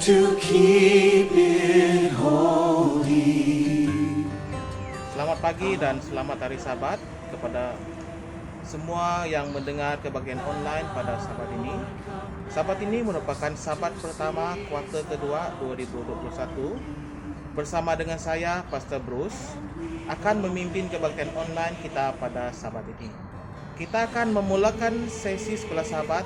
to keep it holy. Selamat pagi dan selamat hari Sabat kepada semua yang mendengar kebaktian online pada Sabat ini. Sabat ini merupakan Sabat pertama kuartal kedua 2021. Bersama dengan saya, Pastor Bruce, akan memimpin kebaktian online kita pada Sabat ini. Kita akan memulakan sesi sekolah Sabat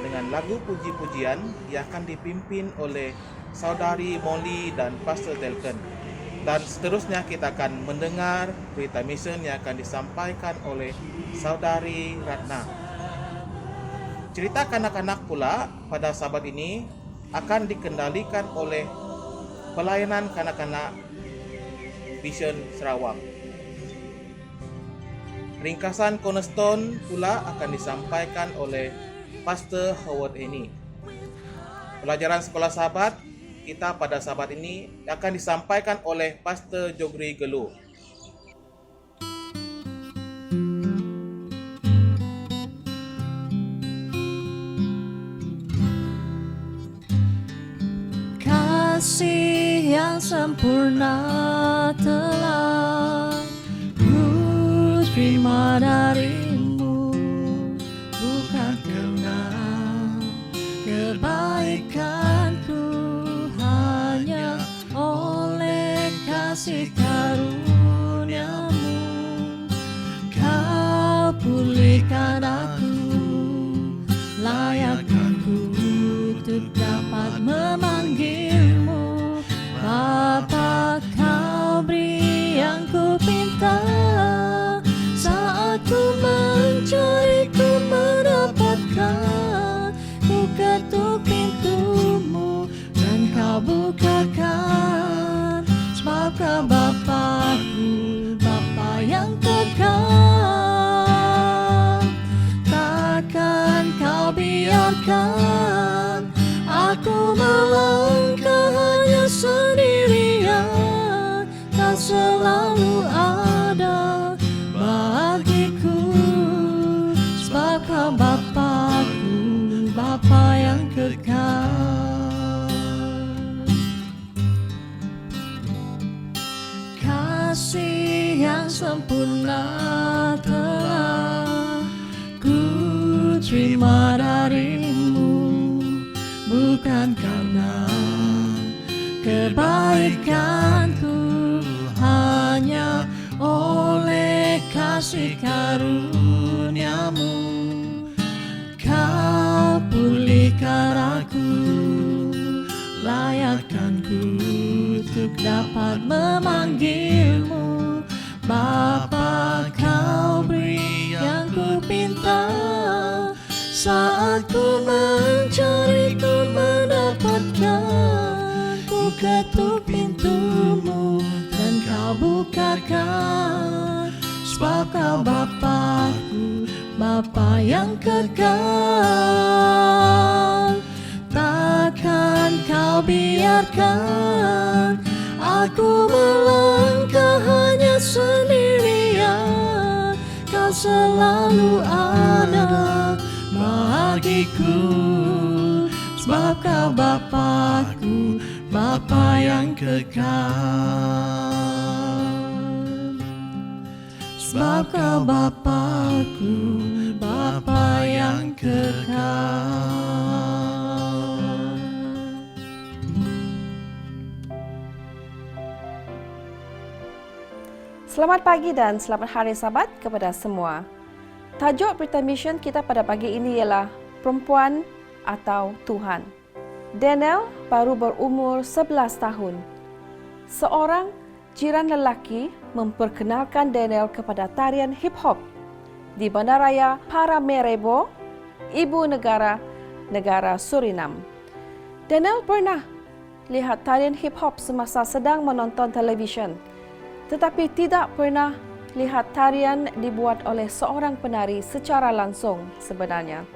dengan lagu puji-pujian yang akan dipimpin oleh Saudari Molly dan Pastor Delton. Dan seterusnya kita akan mendengar berita mission yang akan disampaikan oleh Saudari Ratna. Cerita kanak-kanak pula pada Sabat ini akan dikendalikan oleh pelayanan kanak-kanak Vision Sarawak. Ringkasan Cornerstone pula akan disampaikan oleh Pastor Howard Eni. Pelajaran sekolah Sabat kita pada Sabat ini akan disampaikan oleh Pastor Jogri Gelu. Kasih yang sempurna telah ku terima darimu, bukan karena kebaikanku, hanya oleh kasih karuniamu. Kau pulihkan aku, layak aku untuk dapat memanggilmu Bapa. Kau beri yang ku pinta, saat ku mencari ku mendapatkan. Ku ketuk pintumu dan kau bukakan, sebab kau Bapa-Ku, Bapa yang kekal. Takkan kau biarkan aku melangkah hanya sendirian. Kau selalu ada bagiku, sebab kau Bapa-Ku, Bapa yang kekal. Kasih yang sempurna telah ku terima darimu, bukan karena kebaikanku, hanya oleh kasih karuniamu. Kau pulihkan aku, layakkan ku untuk dapat memanggilmu Bapa. Kau beri yang ku pinta, saat ku mencari ku mendapatkan. Ku ketuk pintumu dan kau bukakan, sebab kau Bapa-Ku, Bapa yang kekal. Takkan kau biarkan aku melangkah hanya sendirian. Kau selalu ada bagiku, sebab kau Bapa-Ku, Bapa yang kekal. Sebab kau Bapa-Ku, Bapa yang kekal. Selamat pagi dan selamat hari Sabat kepada semua. Tajuk berita mission kita pada pagi ini ialah Perempuan atau Tuhan. Daniel baru berumur 11 tahun. Seorang jiran lelaki memperkenalkan Daniel kepada tarian hip-hop di Bandaraya Paramaribo, ibu negara Surinam. Daniel pernah lihat tarian hip-hop semasa sedang menonton televisyen, tetapi tidak pernah lihat tarian dibuat oleh seorang penari secara langsung sebenarnya.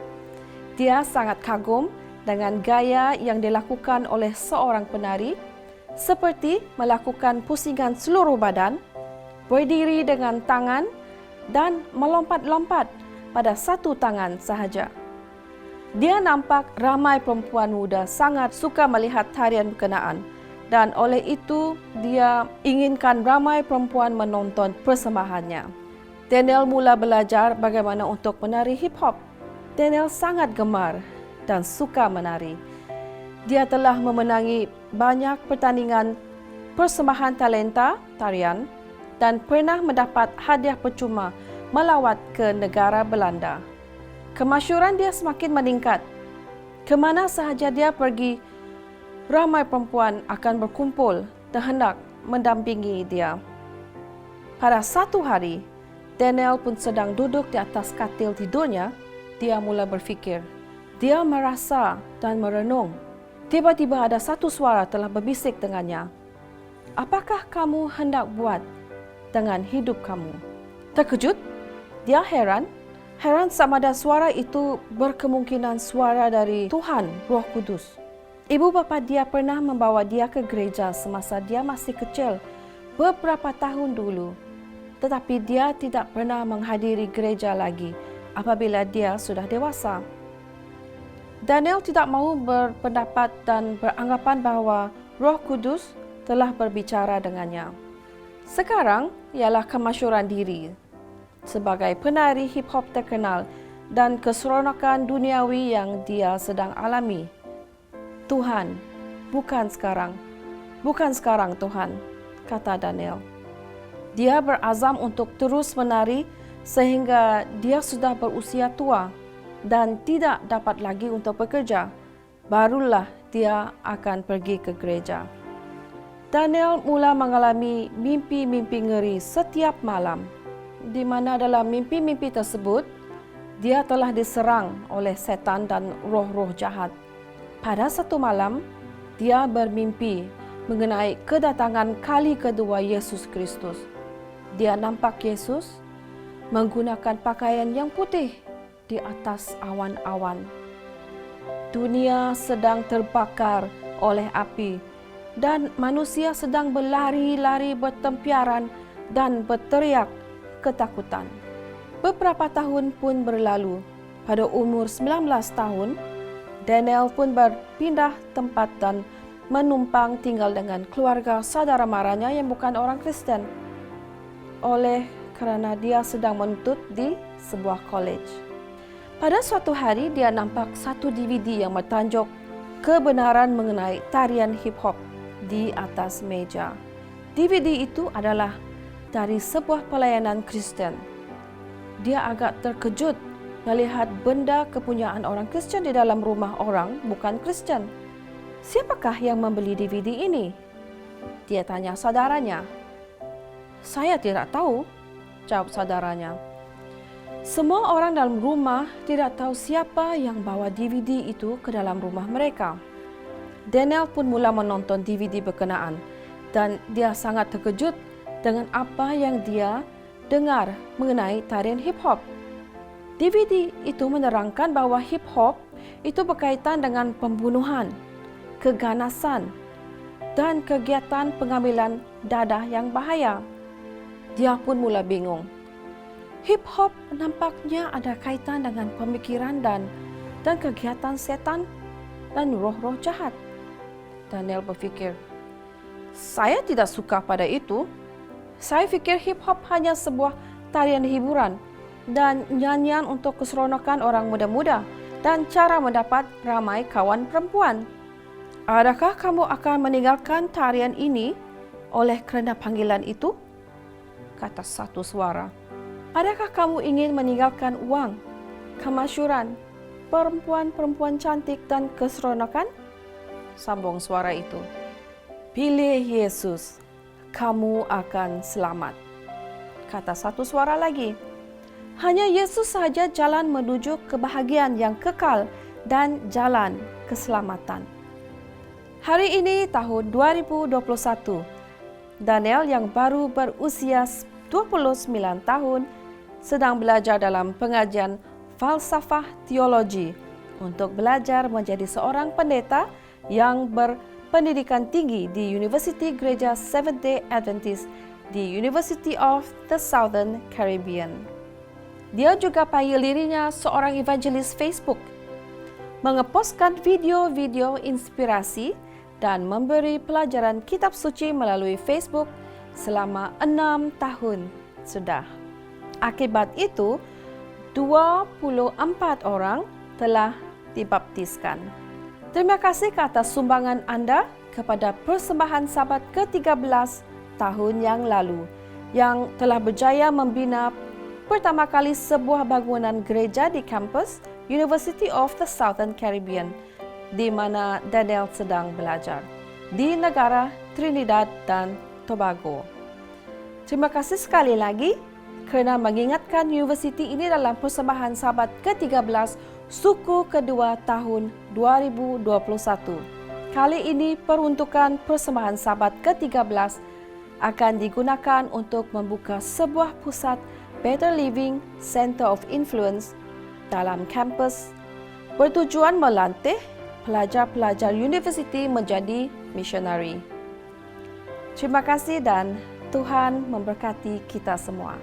Dia sangat kagum dengan gaya yang dilakukan oleh seorang penari, seperti melakukan pusingan seluruh badan, berdiri dengan tangan dan melompat-lompat pada satu tangan sahaja. Dia nampak ramai perempuan muda sangat suka melihat tarian berkenaan dan oleh itu dia inginkan ramai perempuan menonton persembahannya. Daniel mula belajar bagaimana untuk menari hip hop. Daniel sangat gemar dan suka menari. Dia telah memenangi banyak pertandingan persembahan talenta tarian dan pernah mendapat hadiah percuma melawat ke negara Belanda. Kemasyhuran dia semakin meningkat. Kemana sahaja dia pergi, ramai perempuan akan berkumpul dan hendak mendampingi dia. Pada satu hari, Daniel pun sedang duduk di atas katil tidurnya. Dia mula berfikir. Dia merasa dan merenung. Tiba-tiba ada satu suara telah berbisik dengannya. Apakah kamu hendak buat dengan hidup kamu? Terkejut, dia heran sama ada suara itu berkemungkinan suara dari Tuhan Roh Kudus. Ibu bapa dia pernah membawa dia ke gereja semasa dia masih kecil beberapa tahun dulu. Tetapi dia tidak pernah menghadiri gereja lagi apabila dia sudah dewasa. Daniel tidak mahu berpendapat dan beranggapan bahawa Roh Kudus telah berbicara dengannya. Sekarang ialah kemasyhuran diri sebagai penari hip hop terkenal dan keseronokan duniawi yang dia sedang alami. Tuhan, bukan sekarang Tuhan, kata Daniel. Dia berazam untuk terus menari sehingga dia sudah berusia tua dan tidak dapat lagi untuk bekerja. Barulah dia akan pergi ke gereja. Daniel mula mengalami mimpi-mimpi ngeri setiap malam, di mana dalam mimpi-mimpi tersebut, dia telah diserang oleh setan dan roh-roh jahat. Pada satu malam, dia bermimpi mengenai kedatangan kali kedua Yesus Kristus. Dia nampak Yesus menggunakan pakaian yang putih di atas awan-awan. Dunia sedang terbakar oleh api dan manusia sedang berlari-lari bertempiaran dan berteriak ketakutan. Beberapa tahun pun berlalu. Pada umur 19 tahun, Daniel pun berpindah tempat dan menumpang tinggal dengan keluarga saudara maranya yang bukan orang Kristen. Kerana dia sedang menuntut di sebuah college. Pada suatu hari dia nampak satu DVD yang bertajuk Kebenaran Mengenai Tarian Hip Hop di atas meja. DVD itu adalah dari sebuah pelayanan Kristen. Dia agak terkejut melihat benda kepunyaan orang Kristen di dalam rumah orang bukan Kristen. Siapakah yang membeli DVD ini? Dia tanya saudaranya. Saya tidak tahu, jawab saudaranya. Semua orang dalam rumah tidak tahu siapa yang bawa DVD itu ke dalam rumah mereka. Daniel pun mula menonton DVD berkenaan dan dia sangat terkejut dengan apa yang dia dengar mengenai tarian hip hop. DVD itu menerangkan bahawa hip hop itu berkaitan dengan pembunuhan, keganasan dan kegiatan pengambilan dadah yang bahaya. Dia pun mula bingung. Hip hop nampaknya ada kaitan dengan pemikiran dan kegiatan setan dan roh-roh jahat. Daniel berfikir, saya tidak suka pada itu. Saya fikir hip hop hanya sebuah tarian hiburan dan nyanyian untuk keseronokan orang muda-muda dan cara mendapat ramai kawan perempuan. Adakah kamu akan meninggalkan tarian ini oleh kerana panggilan itu? Kata satu suara. Adakah kamu ingin meninggalkan uang, kemasyhuran, perempuan-perempuan cantik dan keseronokan? Sambung suara itu. Pilih Yesus, kamu akan selamat. Kata satu suara lagi. Hanya Yesus sahaja jalan menuju kebahagiaan yang kekal dan jalan keselamatan. Hari ini tahun 2021, Daniel yang baru berusia 29 tahun sedang belajar dalam pengajian falsafah teologi untuk belajar menjadi seorang pendeta yang berpendidikan tinggi di Universiti Gereja Seventh-day Adventist di University of the Southern Caribbean. Dia juga panggil dirinya seorang evangelis Facebook. mengepostkan video-video inspirasi dan memberi pelajaran kitab suci melalui Facebook selama 6 tahun sudah. Akibat itu, 24 orang telah dibaptiskan. Terima kasih ke atas sumbangan anda kepada persembahan Sabat ke-13 tahun yang lalu yang telah berjaya membina pertama kali sebuah bangunan gereja di kampus University of the Southern Caribbean di mana Daniel sedang belajar di negara Trinidad dan Tobago. Terima kasih sekali lagi kerana mengingatkan universiti ini dalam persembahan Sabat ke-13 suku kedua tahun 2021. Kali ini peruntukan persembahan Sabat ke-13 akan digunakan untuk membuka sebuah pusat Better Living Center of Influence dalam kampus bertujuan melatih pelajar-pelajar universiti menjadi misionari. Terima kasih dan Tuhan memberkati kita semua.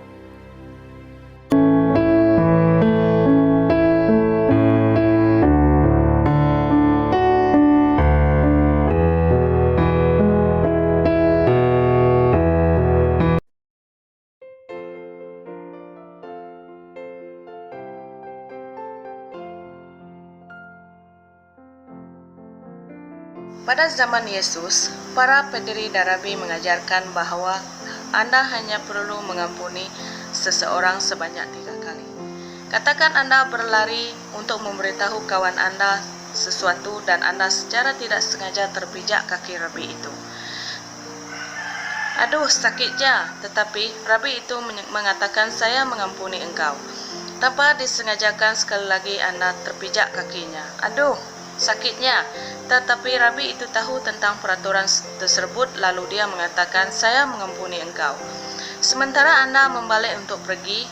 Pada zaman Yesus, para pendiri dan rabi mengajarkan bahawa Anda hanya perlu mengampuni seseorang sebanyak 3 kali. Katakan Anda berlari untuk memberitahu kawan Anda sesuatu dan Anda secara tidak sengaja terpijak kaki rabi itu. Aduh, sakitnya, tetapi rabi itu mengatakan saya mengampuni engkau. Tanpa disengajakan sekali lagi Anda terpijak kakinya. Aduh, sakitnya, tetapi rabi itu tahu tentang peraturan tersebut lalu dia mengatakan saya mengampuni engkau. Sementara Anda membalik untuk pergi,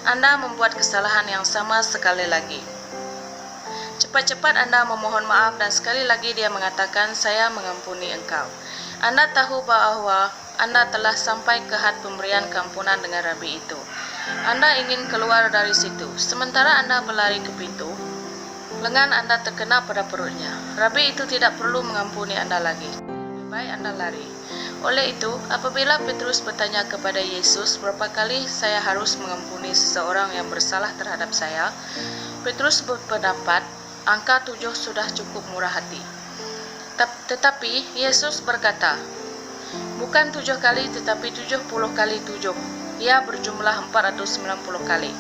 Anda membuat kesalahan yang sama sekali lagi. Cepat-cepat Anda memohon maaf dan sekali lagi dia mengatakan saya mengampuni engkau. Anda tahu bahwa Anda telah sampai ke had pemberian keampunan dengan rabi itu. Anda ingin keluar dari situ, sementara Anda berlari ke pintu. Lengan Anda terkena pada perutnya. Rabi itu tidak perlu mengampuni Anda lagi. Lebih baik Anda lari. Oleh itu, apabila Petrus bertanya kepada Yesus, berapa kali saya harus mengampuni seseorang yang bersalah terhadap saya? Petrus berpendapat, angka 7 sudah cukup murah hati. Tetapi Yesus berkata, bukan 7 kali tetapi 70 kali 7. Ia berjumlah 490 kali.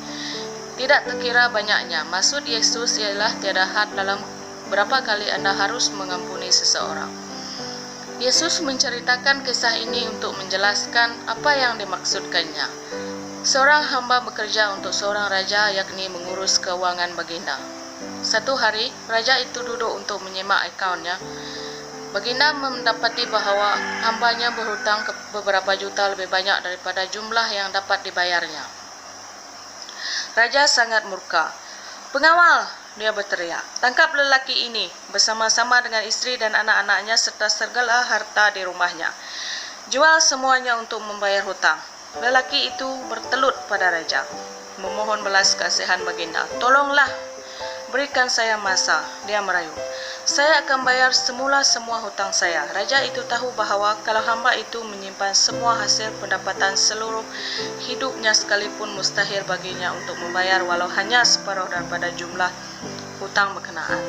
Tidak terkira banyaknya. Maksud Yesus ialah tiada had dalam berapa kali Anda harus mengampuni seseorang. Yesus menceritakan kisah ini untuk menjelaskan apa yang dimaksudkannya. Seorang hamba bekerja untuk seorang raja yakni mengurus keuangan baginda. Satu hari, raja itu duduk untuk menyimak akaunnya. Baginda mendapati bahawa hambanya berhutang beberapa juta lebih banyak daripada jumlah yang dapat dibayarnya. Raja sangat murka. Pengawal, dia berteriak, tangkap lelaki ini bersama-sama dengan isteri dan anak-anaknya serta segala harta di rumahnya. Jual semuanya untuk membayar hutang. Lelaki itu bertelut pada raja, memohon belas kasihan baginda. Tolonglah, berikan saya masa, dia merayu. Saya akan bayar semula semua hutang saya. Raja itu tahu bahawa kalau hamba itu menyimpan semua hasil pendapatan seluruh hidupnya sekalipun mustahil baginya untuk membayar walau hanya separuh daripada jumlah hutang berkenaan.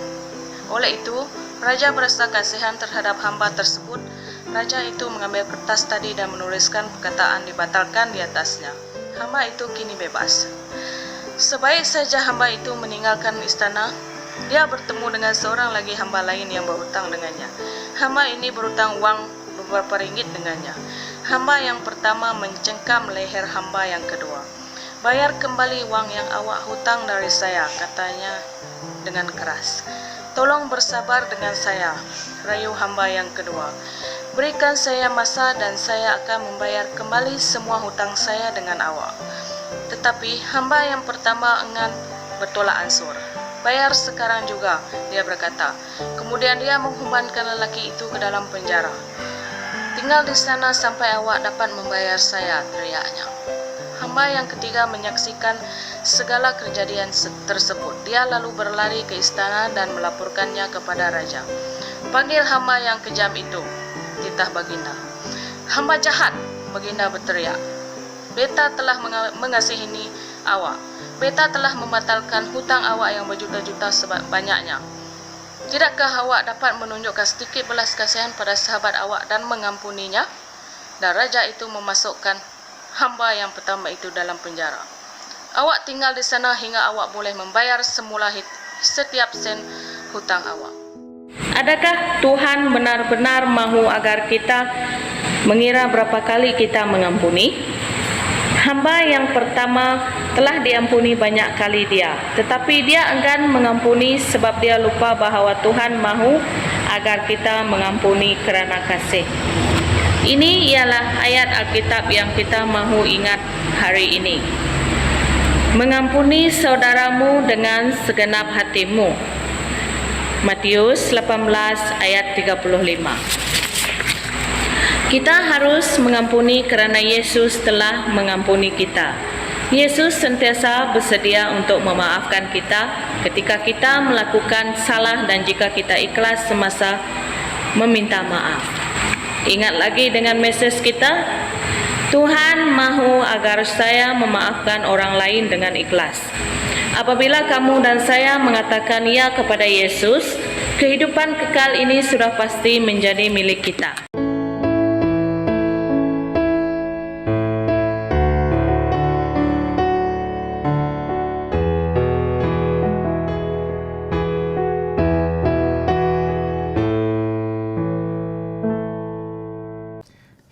Oleh itu, raja berasa kasihan terhadap hamba tersebut. Raja itu mengambil kertas tadi dan menuliskan perkataan dibatalkan di atasnya. Hamba itu kini bebas. Sebaik saja hamba itu meninggalkan istana, dia bertemu dengan seorang lagi hamba lain yang berhutang dengannya. Hamba ini berhutang uang beberapa ringgit dengannya. Hamba yang pertama mencengkam leher hamba yang kedua. Bayar kembali uang yang awak hutang dari saya, katanya dengan keras. Tolong bersabar dengan saya, rayu hamba yang kedua. Berikan saya masa dan saya akan membayar kembali semua hutang saya dengan awak. Tetapi hamba yang pertama enggan bertolak ansur. Bayar sekarang juga, dia berkata. Kemudian dia mengumpankan lelaki itu ke dalam penjara. Tinggal di sana sampai awak dapat membayar saya, teriaknya. Hamba yang ketiga menyaksikan segala kejadian tersebut. Dia lalu berlari ke istana dan melaporkannya kepada raja. "Panggil hamba yang kejam itu," titah baginda. "Hamba jahat," baginda berteriak. "Beta telah mengasihi awak. Beta telah membatalkan hutang awak yang berjuta-juta banyaknya. Tidakkah awak dapat menunjukkan sedikit belas kasihan pada sahabat awak dan mengampuninya?" Dan raja itu memasukkan hamba yang pertama itu dalam penjara. "Awak tinggal di sana hingga awak boleh membayar semula setiap sen hutang awak." Adakah Tuhan benar-benar mahu agar kita mengira berapa kali kita mengampuni? Hamba yang pertama telah diampuni banyak kali dia, tetapi dia enggan mengampuni sebab dia lupa bahawa Tuhan mahu agar kita mengampuni kerana kasih. Ini ialah ayat Alkitab yang kita mahu ingat hari ini. "Mengampuni saudaramu dengan segenap hatimu." Matius 18 ayat 35. Kita harus mengampuni kerana Yesus telah mengampuni kita. Yesus sentiasa bersedia untuk memaafkan kita ketika kita melakukan salah dan jika kita ikhlas semasa meminta maaf. Ingat lagi dengan mesej kita, Tuhan mahu agar saya memaafkan orang lain dengan ikhlas. Apabila kamu dan saya mengatakan ya kepada Yesus, kehidupan kekal ini sudah pasti menjadi milik kita.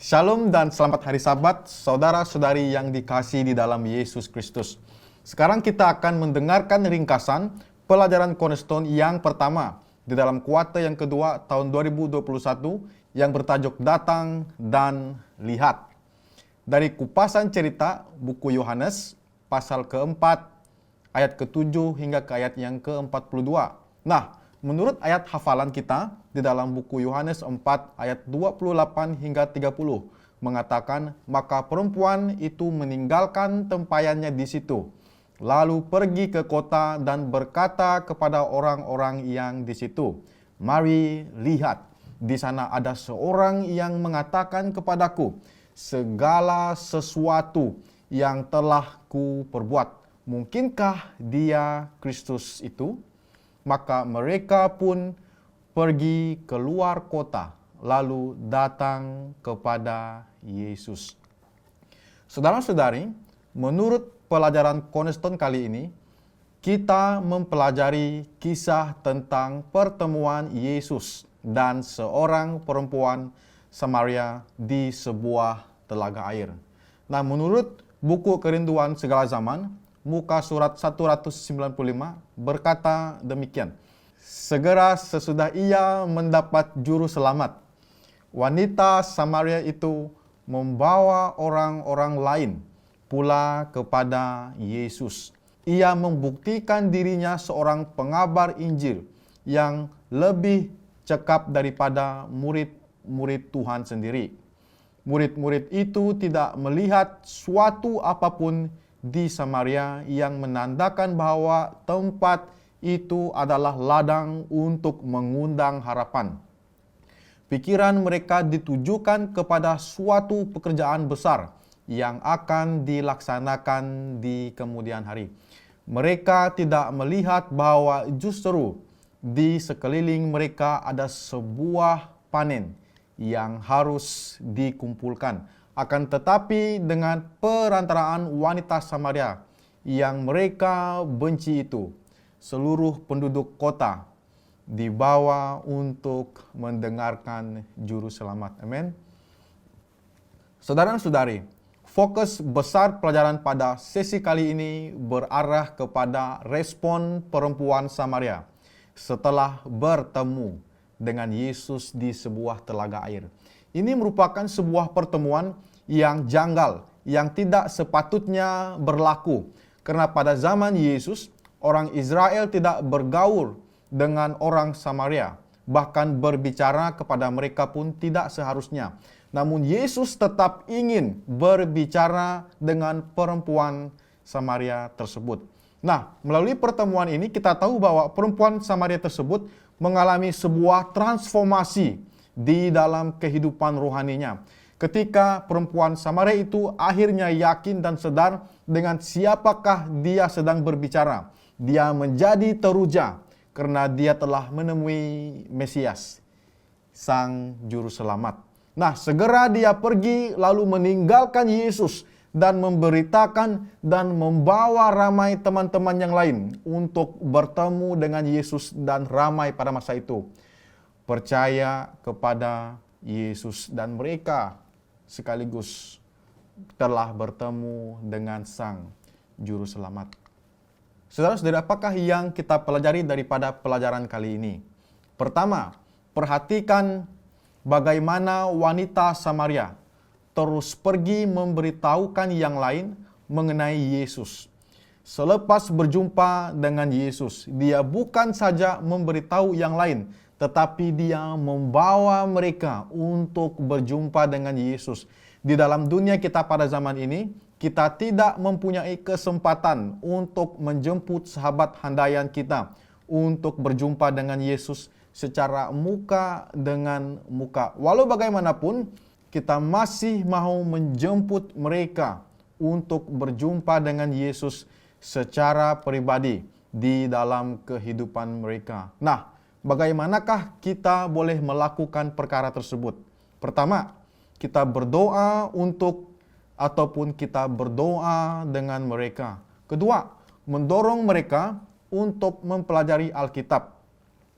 Shalom dan selamat hari Sabat, saudara-saudari yang dikasihi di dalam Yesus Kristus. Sekarang kita akan mendengarkan ringkasan pelajaran Cornerstone yang pertama di dalam kuartal yang kedua tahun 2021 yang bertajuk Datang dan Lihat. Dari kupasan cerita buku Yohanes pasal keempat ayat ke-7 hingga ke ayat yang ke-42. Nah, menurut ayat hafalan kita di dalam buku Yohanes 4 ayat 28 hingga 30 mengatakan, "Maka perempuan itu meninggalkan tempayannya di situ, lalu pergi ke kota dan berkata kepada orang-orang yang di situ, 'Mari lihat, di sana ada seorang yang mengatakan kepadaku segala sesuatu yang telah ku perbuat. Mungkinkah dia Kristus itu?' Maka mereka pun pergi keluar kota, lalu datang kepada Yesus." Saudara-saudari, menurut pelajaran Cornerstone kali ini, kita mempelajari kisah tentang pertemuan Yesus dan seorang perempuan Samaria di sebuah telaga air. Nah, menurut buku Kerinduan Segala Zaman, muka surat 195 berkata demikian, "Segera sesudah ia mendapat juru selamat, wanita Samaria itu membawa orang-orang lain pula kepada Yesus. Ia membuktikan dirinya seorang pengabar Injil yang lebih cekap daripada murid-murid Tuhan sendiri. Murid-murid itu tidak melihat suatu apapun di Samaria yang menandakan bahwa tempat itu adalah ladang untuk mengundang harapan. Pikiran mereka ditujukan kepada suatu pekerjaan besar yang akan dilaksanakan di kemudian hari. Mereka tidak melihat bahwa justru di sekeliling mereka ada sebuah panen yang harus dikumpulkan. Akan tetapi dengan perantaraan wanita Samaria yang mereka benci itu, seluruh penduduk kota dibawa untuk mendengarkan juru selamat. Amin. Saudara-saudari, fokus besar pelajaran pada sesi kali ini berarah kepada respon perempuan Samaria setelah bertemu dengan Yesus di sebuah telaga air. Ini merupakan sebuah pertemuan yang janggal, yang tidak sepatutnya berlaku. Karena pada zaman Yesus, orang Israel tidak bergaul dengan orang Samaria. Bahkan berbicara kepada mereka pun tidak seharusnya. Namun Yesus tetap ingin berbicara dengan perempuan Samaria tersebut. Nah, melalui pertemuan ini kita tahu bahwa perempuan Samaria tersebut mengalami sebuah transformasi di dalam kehidupan rohaninya. Ketika perempuan Samaria itu akhirnya yakin dan sadar dengan siapakah dia sedang berbicara, dia menjadi teruja karena dia telah menemui Mesias, Sang Juru Selamat. Nah, segera dia pergi lalu meninggalkan Yesus dan memberitakan dan membawa ramai teman-teman yang lain untuk bertemu dengan Yesus, dan ramai pada masa itu percaya kepada Yesus dan mereka sekaligus telah bertemu dengan Sang Juru Selamat. Saudara-saudara, apakah yang kita pelajari daripada pelajaran kali ini? Pertama, perhatikan bagaimana wanita Samaria terus pergi memberitahukan yang lain mengenai Yesus. Selepas berjumpa dengan Yesus, dia bukan saja memberitahu yang lain, tetapi dia membawa mereka untuk berjumpa dengan Yesus. Di dalam dunia kita pada zaman ini, kita tidak mempunyai kesempatan untuk menjemput sahabat handaian kita untuk berjumpa dengan Yesus secara muka dengan muka. Walau bagaimanapun, kita masih mau menjemput mereka untuk berjumpa dengan Yesus secara pribadi di dalam kehidupan mereka. Nah, bagaimanakah kita boleh melakukan perkara tersebut? Pertama, kita berdoa ataupun kita berdoa dengan mereka. Kedua, mendorong mereka untuk mempelajari Alkitab.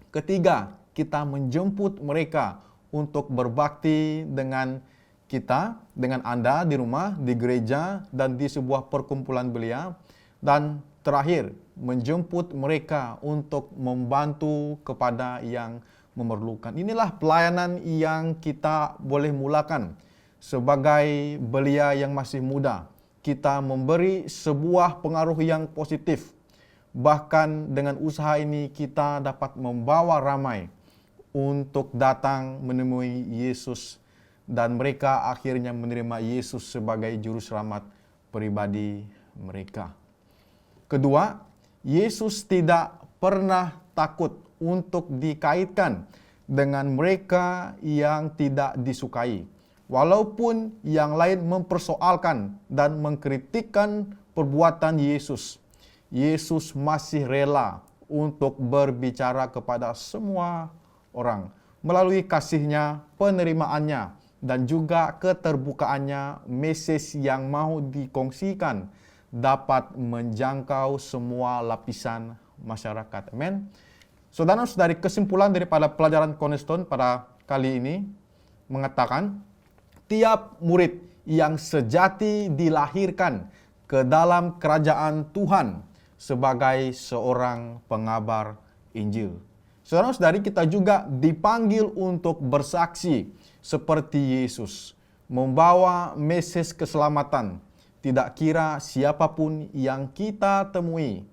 Ketiga, kita menjemput mereka untuk berbakti dengan kita, dengan Anda di rumah, di gereja, dan di sebuah perkumpulan belia. Dan terakhir, menjemput mereka untuk membantu kepada yang memerlukan. Inilah pelayanan yang kita boleh mulakan sebagai belia yang masih muda. Kita memberi sebuah pengaruh yang positif. Bahkan dengan usaha ini kita dapat membawa ramai untuk datang menemui Yesus, dan mereka akhirnya menerima Yesus sebagai juru selamat pribadi mereka. Kedua, Yesus tidak pernah takut untuk dikaitkan dengan mereka yang tidak disukai. Walaupun yang lain mempersoalkan dan mengkritikkan perbuatan Yesus, Yesus masih rela untuk berbicara kepada semua orang melalui kasih-Nya, penerimaannya, dan juga keterbukaannya. Mesej yang mau dikongsikan dapat menjangkau semua lapisan masyarakat. Amin. Saudara-saudari, kesimpulan daripada pelajaran Cornerstone pada kali ini mengatakan tiap murid yang sejati dilahirkan ke dalam kerajaan Tuhan sebagai seorang pengabar Injil. Saudara-saudari, kita juga dipanggil untuk bersaksi seperti Yesus, membawa mesej keselamatan, tidak kira siapapun yang kita temui,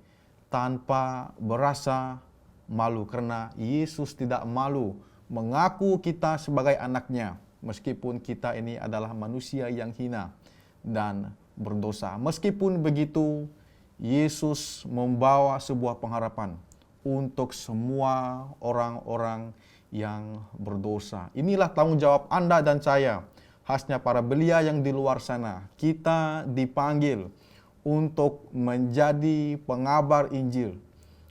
tanpa berasa malu, karena Yesus tidak malu mengaku kita sebagai anaknya, meskipun kita ini adalah manusia yang hina dan berdosa. Meskipun begitu, Yesus membawa sebuah pengharapan untuk semua orang-orang yang berdosa. Inilah tanggung jawab Anda dan saya, khasnya para belia yang di luar sana. Kita dipanggil untuk menjadi pengabar Injil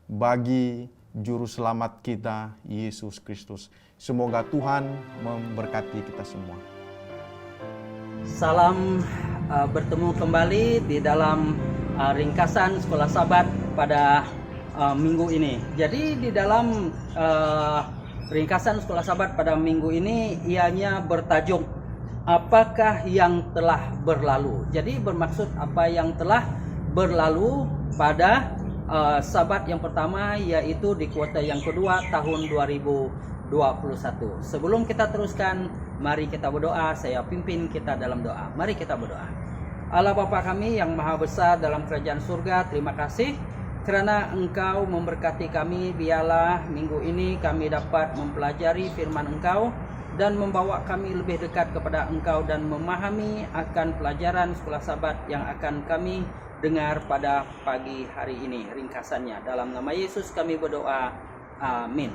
bagi Juru Selamat kita, Yesus Kristus. Semoga Tuhan memberkati kita semua. Salam bertemu kembali di dalam ringkasan Sekolah Sabat pada minggu ini. Jadi di dalam ringkasan Sekolah Sabat pada minggu ini ianya bertajuk apakah yang telah berlalu. Jadi bermaksud apa yang telah berlalu pada Sabat yang pertama, yaitu di kuartal yang kedua tahun 2021. Sebelum kita teruskan, mari kita berdoa. Saya pimpin kita dalam doa. Mari kita berdoa. Allah Bapa kami yang maha besar dalam kerajaan surga, terima kasih kerana Engkau memberkati kami. Biarlah minggu ini kami dapat mempelajari firman Engkau dan membawa kami lebih dekat kepada Engkau dan memahami akan pelajaran Sekolah Sabat yang akan kami dengar pada pagi hari ini ringkasannya. Dalam nama Yesus kami berdoa. Amin.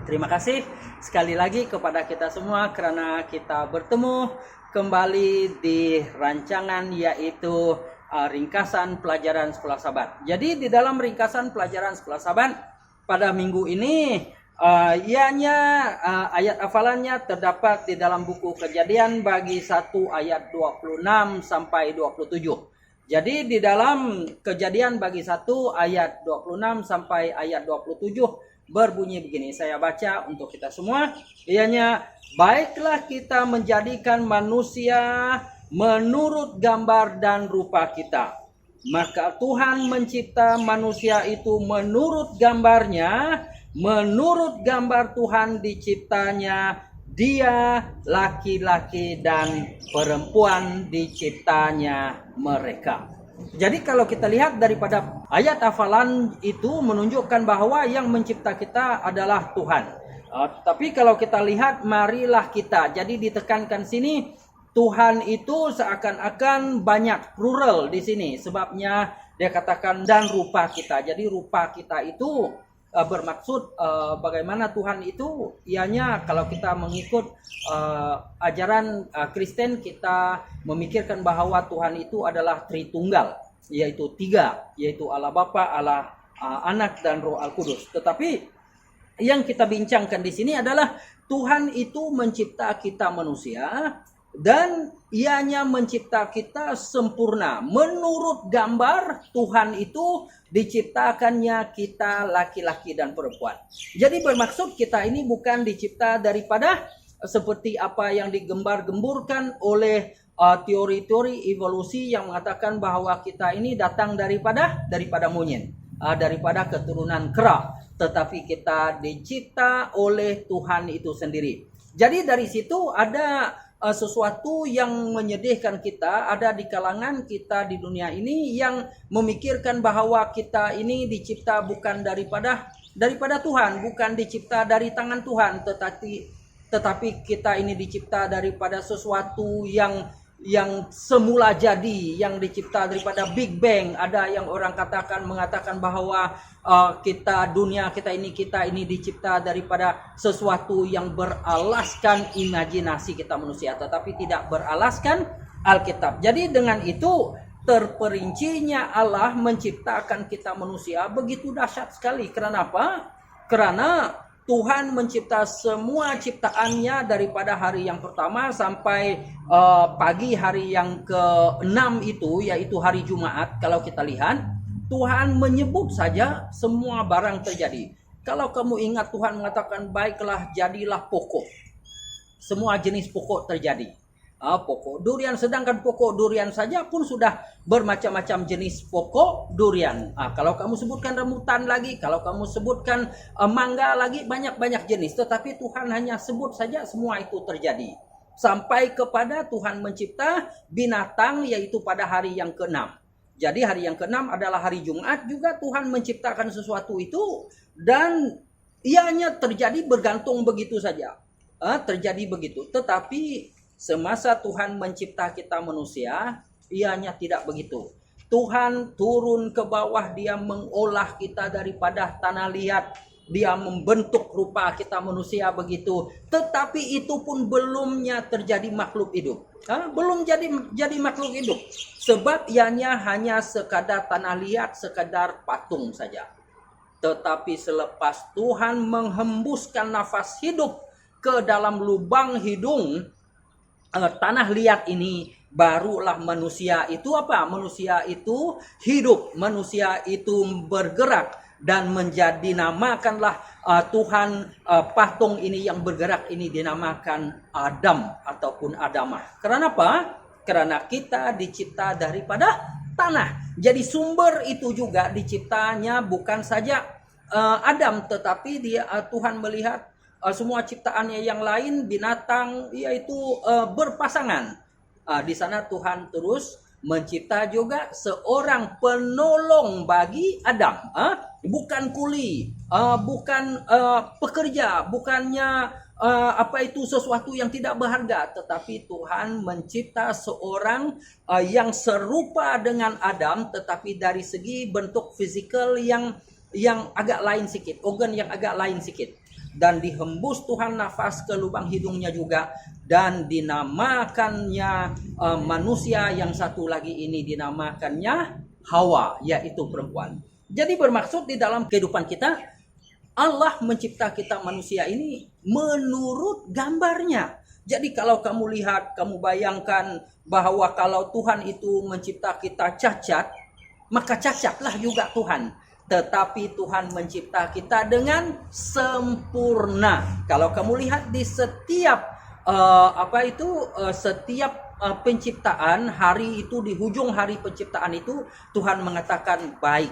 Terima kasih sekali lagi kepada kita semua karena kita bertemu kembali di rancangan yaitu ringkasan pelajaran sekolah Sabat. Jadi di dalam ringkasan pelajaran sekolah Sabat pada minggu ini ianya ayat hafalannya terdapat di dalam buku Kejadian bagi 1 ayat 26 sampai 27. Jadi di dalam Kejadian bagi 1 ayat 26 sampai ayat 27 berbunyi begini, saya baca untuk kita semua. Ianya, baiklah kita menjadikan manusia menurut gambar dan rupa kita. Maka Tuhan mencipta manusia itu menurut gambarnya, menurut gambar Tuhan diciptanya, dia laki-laki dan perempuan diciptanya mereka. Jadi kalau kita lihat daripada ayat hafalan itu menunjukkan bahwa yang mencipta kita adalah Tuhan. Tapi kalau kita lihat marilah kita. Jadi ditekankan sini Tuhan itu seakan-akan banyak plural di sini. Sebabnya dia katakan dan rupa kita. Jadi rupa kita itu bermaksud bagaimana Tuhan itu ianya kalau kita mengikut ajaran Kristen kita memikirkan bahwa Tuhan itu adalah Tritunggal, yaitu tiga, yaitu Allah Bapa, Allah Anak dan Roh Al-Kudus. Tetapi yang kita bincangkan di sini adalah Tuhan itu mencipta kita manusia dan ianya mencipta kita sempurna. Menurut gambar Tuhan itu diciptakannya kita laki-laki dan perempuan. Jadi bermaksud kita ini bukan dicipta daripada seperti apa yang digembar-gemburkan oleh teori-teori evolusi yang mengatakan bahwa kita ini datang daripada monyet, daripada keturunan kera. Tetapi kita dicipta oleh Tuhan itu sendiri. Jadi dari situ ada sesuatu yang menyedihkan kita, ada di kalangan kita di dunia ini yang memikirkan bahwa kita ini dicipta bukan daripada Tuhan, bukan dicipta dari tangan Tuhan, tetapi kita ini dicipta daripada sesuatu yang semula jadi, yang dicipta daripada Big Bang. Ada yang orang mengatakan bahwa dunia kita ini dicipta daripada sesuatu yang beralaskan imajinasi kita manusia, tetapi tidak beralaskan Alkitab. Jadi dengan itu terperincinya Allah menciptakan kita manusia begitu dahsyat sekali. Kenapa? Karena Tuhan mencipta semua ciptaannya daripada hari yang pertama sampai pagi hari yang ke-6 itu, yaitu hari Jumat. Kalau kita lihat, Tuhan menyebut saja semua barang terjadi. Kalau kamu ingat Tuhan mengatakan baiklah jadilah pokok. Semua jenis pokok terjadi. Pokok durian, sedangkan pokok durian saja pun sudah bermacam-macam jenis pokok durian. Kalau kamu sebutkan rambutan lagi, kalau kamu sebutkan mangga lagi, banyak-banyak jenis. Tetapi Tuhan hanya sebut saja semua itu terjadi. Sampai kepada Tuhan mencipta binatang yaitu pada hari yang ke-6. Jadi hari yang ke-6 adalah hari Jumat, juga Tuhan menciptakan sesuatu itu dan ianya terjadi bergantung begitu saja. Terjadi begitu. Tetapi semasa Tuhan mencipta kita manusia, ianya tidak begitu. Tuhan turun ke bawah, dia mengolah kita daripada tanah liat. Dia membentuk rupa kita manusia begitu. Tetapi itu pun belumnya terjadi makhluk hidup. Belum jadi makhluk hidup. Sebab ianya hanya sekadar tanah liat, sekadar patung saja. Tetapi selepas Tuhan menghembuskan nafas hidup ke dalam lubang hidung tanah liat ini, barulah manusia itu apa? Manusia itu hidup, manusia itu bergerak dan menjadi namakanlah Tuhan patung ini yang bergerak ini dinamakan Adam ataupun Adamah. Karena apa? Karena kita dicipta daripada tanah. Jadi sumber itu juga diciptanya bukan saja Adam, tetapi Tuhan melihat semua ciptaannya yang lain, binatang, yaitu berpasangan. Di sana Tuhan terus mencipta juga seorang penolong bagi Adam. Bukan kuli, bukan pekerja, bukannya sesuatu yang tidak berharga, tetapi Tuhan mencipta seorang yang serupa dengan Adam, tetapi dari segi bentuk fisikal yang agak lain sedikit, organ yang agak lain sedikit. Dan dihembus Tuhan nafas ke lubang hidungnya juga, dan dinamakannya manusia yang satu lagi ini dinamakannya Hawa, yaitu perempuan. Jadi bermaksud di dalam kehidupan kita, Allah mencipta kita manusia ini menurut gambarnya. Jadi kalau kamu lihat, kamu bayangkan bahwa kalau Tuhan itu mencipta kita cacat, maka cacatlah juga Tuhan. Tetapi Tuhan mencipta kita dengan sempurna. Kalau kamu lihat di setiap setiap penciptaan, hari itu di hujung hari penciptaan itu Tuhan mengatakan baik.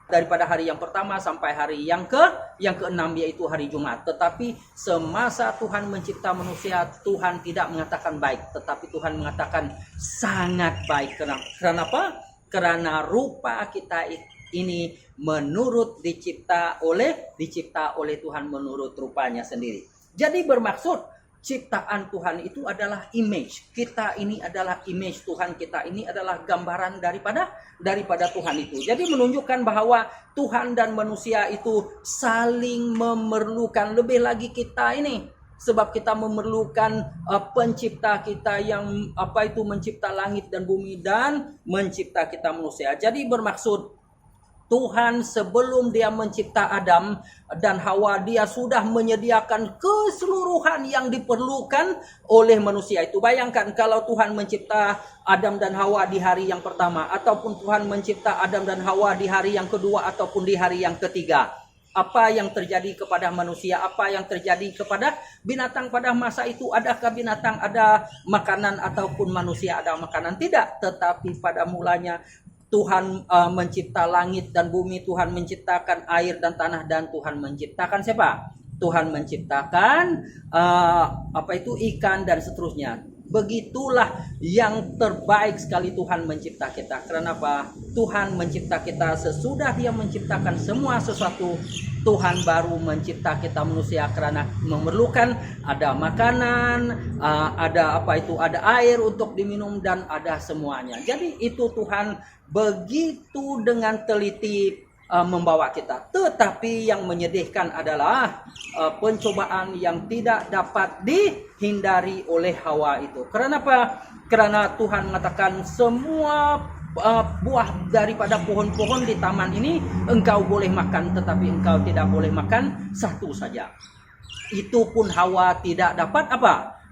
Daripada hari yang pertama sampai hari yang keenam, yaitu hari Jumat. Tetapi semasa Tuhan mencipta manusia, Tuhan tidak mengatakan baik, tetapi Tuhan mengatakan sangat baik. Kenapa? Karena rupa kita ini dicipta oleh Tuhan menurut rupanya sendiri. Jadi bermaksud ciptaan Tuhan itu adalah image. Kita ini adalah image Tuhan, kita ini adalah gambaran daripada Tuhan itu. Jadi menunjukkan bahwa Tuhan dan manusia itu saling memerlukan. Lebih lagi kita ini, sebab kita memerlukan pencipta kita yang mencipta langit dan bumi dan mencipta kita manusia. Jadi bermaksud Tuhan sebelum dia mencipta Adam dan Hawa, dia sudah menyediakan keseluruhan yang diperlukan oleh manusia itu. Bayangkan kalau Tuhan mencipta Adam dan Hawa di hari yang pertama, ataupun Tuhan mencipta Adam dan Hawa di hari yang kedua, ataupun di hari yang ketiga. Apa yang terjadi kepada manusia? Apa yang terjadi kepada binatang pada masa itu? Adakah binatang ada makanan ataupun manusia ada makanan? Tidak. Tetapi pada mulanya Tuhan mencipta langit dan bumi, Tuhan menciptakan air dan tanah, dan Tuhan menciptakan siapa? Tuhan menciptakan ikan dan seterusnya. Begitulah yang terbaik sekali Tuhan mencipta kita. Kenapa? Tuhan mencipta kita sesudah dia menciptakan semua sesuatu. Tuhan baru mencipta kita manusia karena memerlukan ada makanan, ada air untuk diminum, dan ada semuanya. Jadi itu Tuhan begitu dengan teliti membawa kita. Tetapi yang menyedihkan adalah pencobaan yang tidak dapat dihindari oleh Hawa itu. Kenapa? Karena Tuhan mengatakan semua buah daripada pohon-pohon di taman ini engkau boleh makan, tetapi engkau tidak boleh makan satu saja. Itu pun Hawa tidak dapat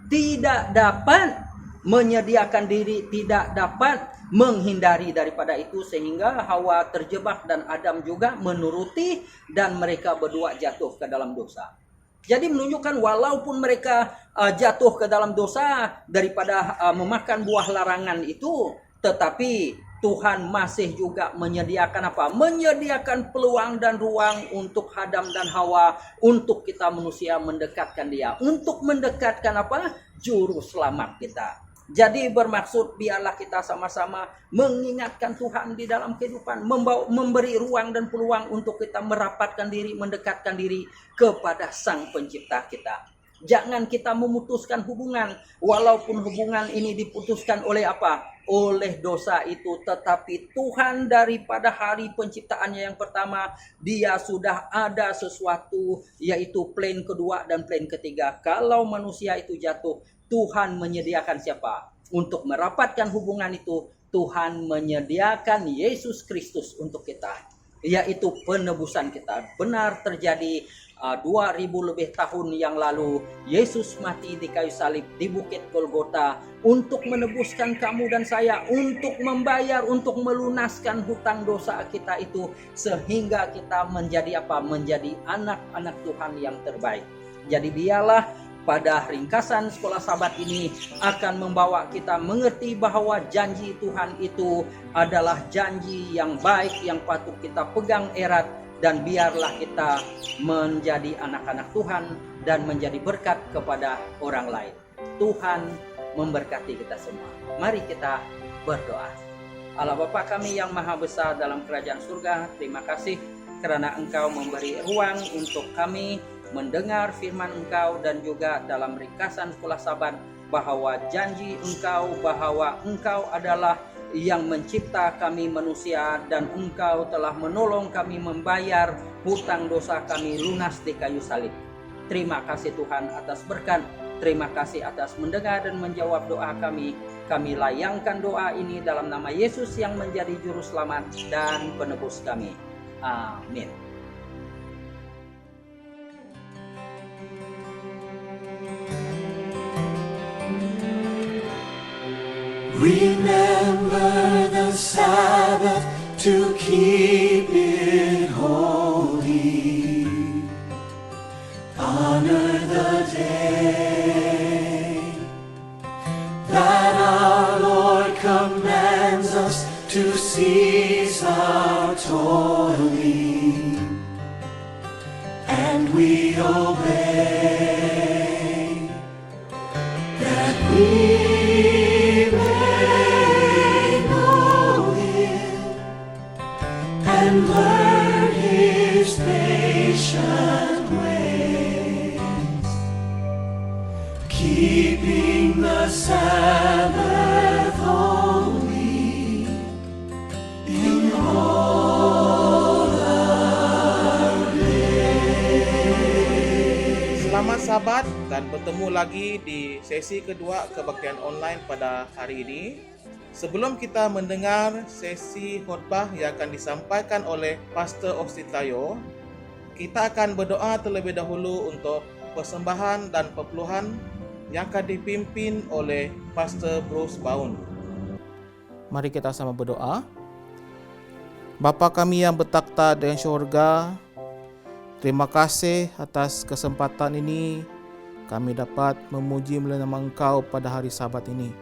Tidak dapat menyediakan diri, tidak dapat menghindari daripada itu, sehingga Hawa terjebak dan Adam juga menuruti, dan mereka berdua jatuh ke dalam dosa. Jadi menunjukkan walaupun mereka jatuh ke dalam dosa daripada memakan buah larangan itu, tetapi Tuhan masih juga menyediakan Menyediakan peluang dan ruang untuk Adam dan Hawa, untuk kita manusia mendekatkan dia, untuk mendekatkan juru selamat kita. Jadi bermaksud biarlah kita sama-sama mengingatkan Tuhan di dalam kehidupan, memberi ruang dan peluang untuk kita merapatkan diri, mendekatkan diri kepada Sang Pencipta kita. Jangan kita memutuskan hubungan, walaupun hubungan ini diputuskan oleh oleh dosa itu, tetapi Tuhan daripada hari penciptaannya yang pertama, dia sudah ada sesuatu, yaitu plan kedua dan plan ketiga. Kalau manusia itu jatuh, Tuhan menyediakan siapa? Untuk merapatkan hubungan itu, Tuhan menyediakan Yesus Kristus untuk kita, yaitu penebusan kita. Benar terjadi 2000 lebih tahun yang lalu, Yesus mati di kayu salib di Bukit Golgota untuk menebuskan kamu dan saya, untuk membayar, untuk melunaskan hutang dosa kita itu, sehingga kita menjadi menjadi anak-anak Tuhan yang terbaik. Jadi biarlah pada ringkasan sekolah Sabat ini akan membawa kita mengerti bahwa janji Tuhan itu adalah janji yang baik, yang patut kita pegang erat, dan biarlah kita menjadi anak-anak Tuhan dan menjadi berkat kepada orang lain. Tuhan memberkati kita semua. Mari kita berdoa. Allah Bapa kami yang Maha Besar dalam kerajaan surga, terima kasih kerana Engkau memberi ruang untuk kami mendengar firman Engkau, dan juga dalam ringkasan sekolah Sabat bahwa janji Engkau bahwa Engkau adalah yang mencipta kami manusia, dan Engkau telah menolong kami membayar hutang dosa kami lunas di kayu salib. Terima kasih Tuhan atas berkat, terima kasih atas mendengar dan menjawab doa kami. Kami layangkan doa ini dalam nama Yesus yang menjadi juru selamat dan penebus kami. Amin. Remember the Sabbath to keep it holy. Honor the day that our Lord commands us to cease our toiling, and we obey, that we and learn His patient ways, keeping the Sabbath holy in all our days. Selamat Sabat dan bertemu lagi di sesi kedua kebaktian online pada hari ini. Sebelum kita mendengar sesi khotbah yang akan disampaikan oleh Pastor Austin Tayo, kita akan berdoa terlebih dahulu untuk persembahan dan perpuluhan yang akan dipimpin oleh Pastor Bruce Baun. Mari kita sama berdoa. Bapa kami yang bertakhta di syurga, terima kasih atas kesempatan ini kami dapat memuji melalui nama Engkau pada hari Sabat ini.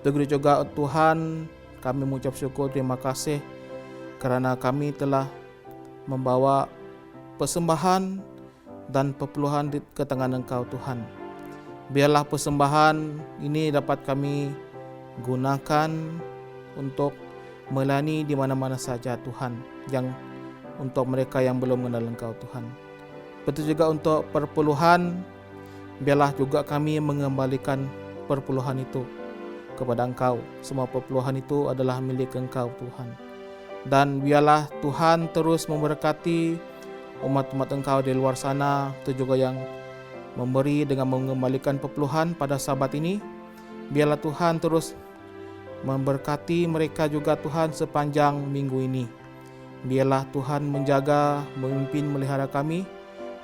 Begitu juga Tuhan, kami mengucap syukur terima kasih kerana kami telah membawa persembahan dan perpuluhan ke tangan Engkau Tuhan. Biarlah persembahan ini dapat kami gunakan untuk melayani di mana-mana saja Tuhan, yang untuk mereka yang belum mengenal Engkau Tuhan. Betul juga untuk perpuluhan, biarlah juga kami mengembalikan perpuluhan itu kepada Engkau. Semua perpuluhan itu adalah milik Engkau Tuhan. Dan biarlah Tuhan terus memberkati umat-umat Engkau di luar sana, itu juga yang memberi dengan mengembalikan perpuluhan pada Sabat ini. Biarlah Tuhan terus memberkati mereka juga Tuhan sepanjang minggu ini. Biarlah Tuhan menjaga, memimpin, melihara kami,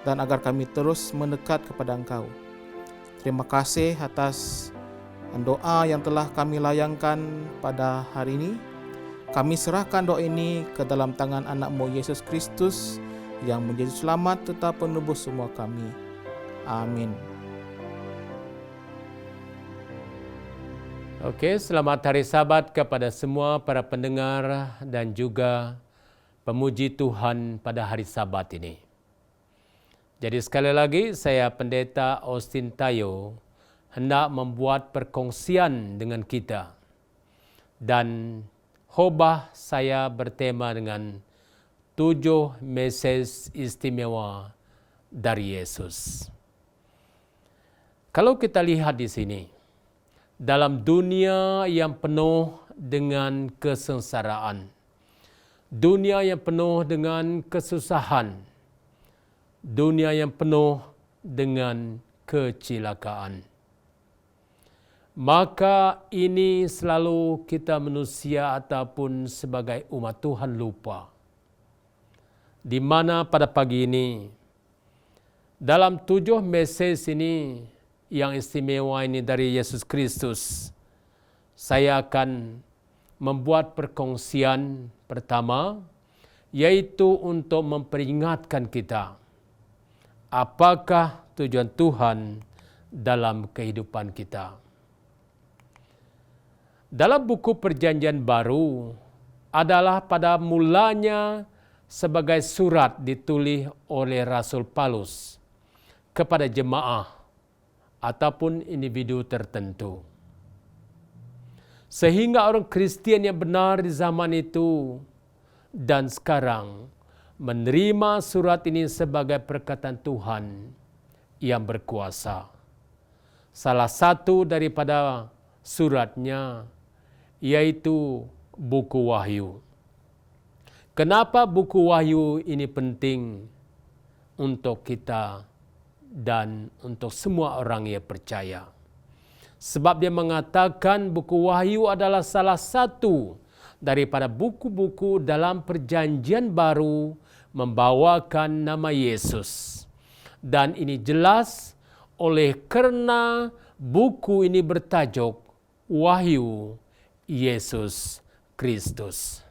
dan agar kami terus mendekat kepada Engkau. Terima kasih atas doa yang telah kami layangkan pada hari ini. Kami serahkan doa ini ke dalam tangan anak-Mu Yesus Kristus yang menjadi selamat tetap penebus semua kami. Amin. Oke, selamat hari Sabat kepada semua para pendengar dan juga pemuji Tuhan pada hari Sabat ini. Jadi sekali lagi saya Pendeta Austin Tayo hendak membuat perkongsian dengan kita. Dan khotbah saya bertema dengan 7 mesej istimewa dari Yesus. Kalau kita lihat di sini, dalam dunia yang penuh dengan kesengsaraan, dunia yang penuh dengan kesusahan, dunia yang penuh dengan kecelakaan, maka ini selalu kita manusia ataupun sebagai umat Tuhan lupa. Di mana pada pagi ini, dalam 7 mesej ini yang istimewa ini dari Yesus Kristus, saya akan membuat perkongsian pertama, yaitu untuk memperingatkan kita apakah tujuan Tuhan dalam kehidupan kita. Dalam buku Perjanjian Baru adalah pada mulanya sebagai surat ditulis oleh Rasul Paulus kepada jemaah ataupun individu tertentu. Sehingga orang Kristian yang benar di zaman itu dan sekarang menerima surat ini sebagai perkataan Tuhan yang berkuasa. Salah satu daripada suratnya yaitu buku Wahyu. Kenapa buku Wahyu ini penting untuk kita dan untuk semua orang yang percaya? Sebab dia mengatakan buku Wahyu adalah salah satu daripada buku-buku dalam perjanjian baru membawakan nama Yesus. Dan ini jelas oleh karena buku ini bertajuk Wahyu Yesus Kristus.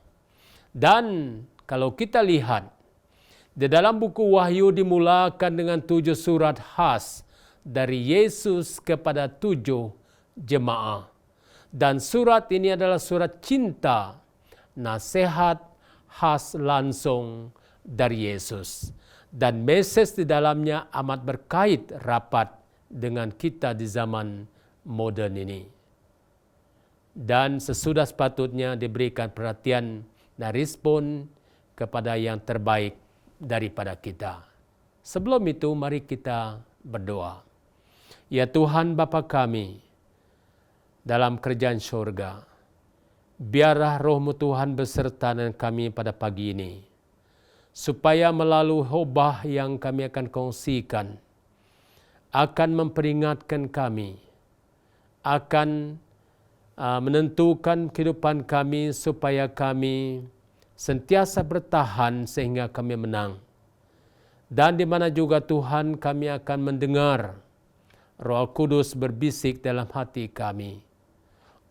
Dan kalau kita lihat, di dalam buku Wahyu dimulakan dengan 7 surat khas dari Yesus kepada 7 jemaah. Dan surat ini adalah surat cinta, nasihat khas langsung dari Yesus. Dan mesej di dalamnya amat berkait rapat dengan kita di zaman modern ini. Dan sesudah sepatutnya diberikan perhatian dan respon kepada yang terbaik daripada kita. Sebelum itu mari kita berdoa. Ya Tuhan Bapa kami, dalam kerajaan syurga, biarlah roh-Mu Tuhan beserta dengan kami pada pagi ini, supaya melalui khotbah yang kami akan kongsikan, akan memperingatkan kami, akan menentukan kehidupan kami supaya kami sentiasa bertahan sehingga kami menang. Dan di mana juga Tuhan kami akan mendengar Roh Kudus berbisik dalam hati kami.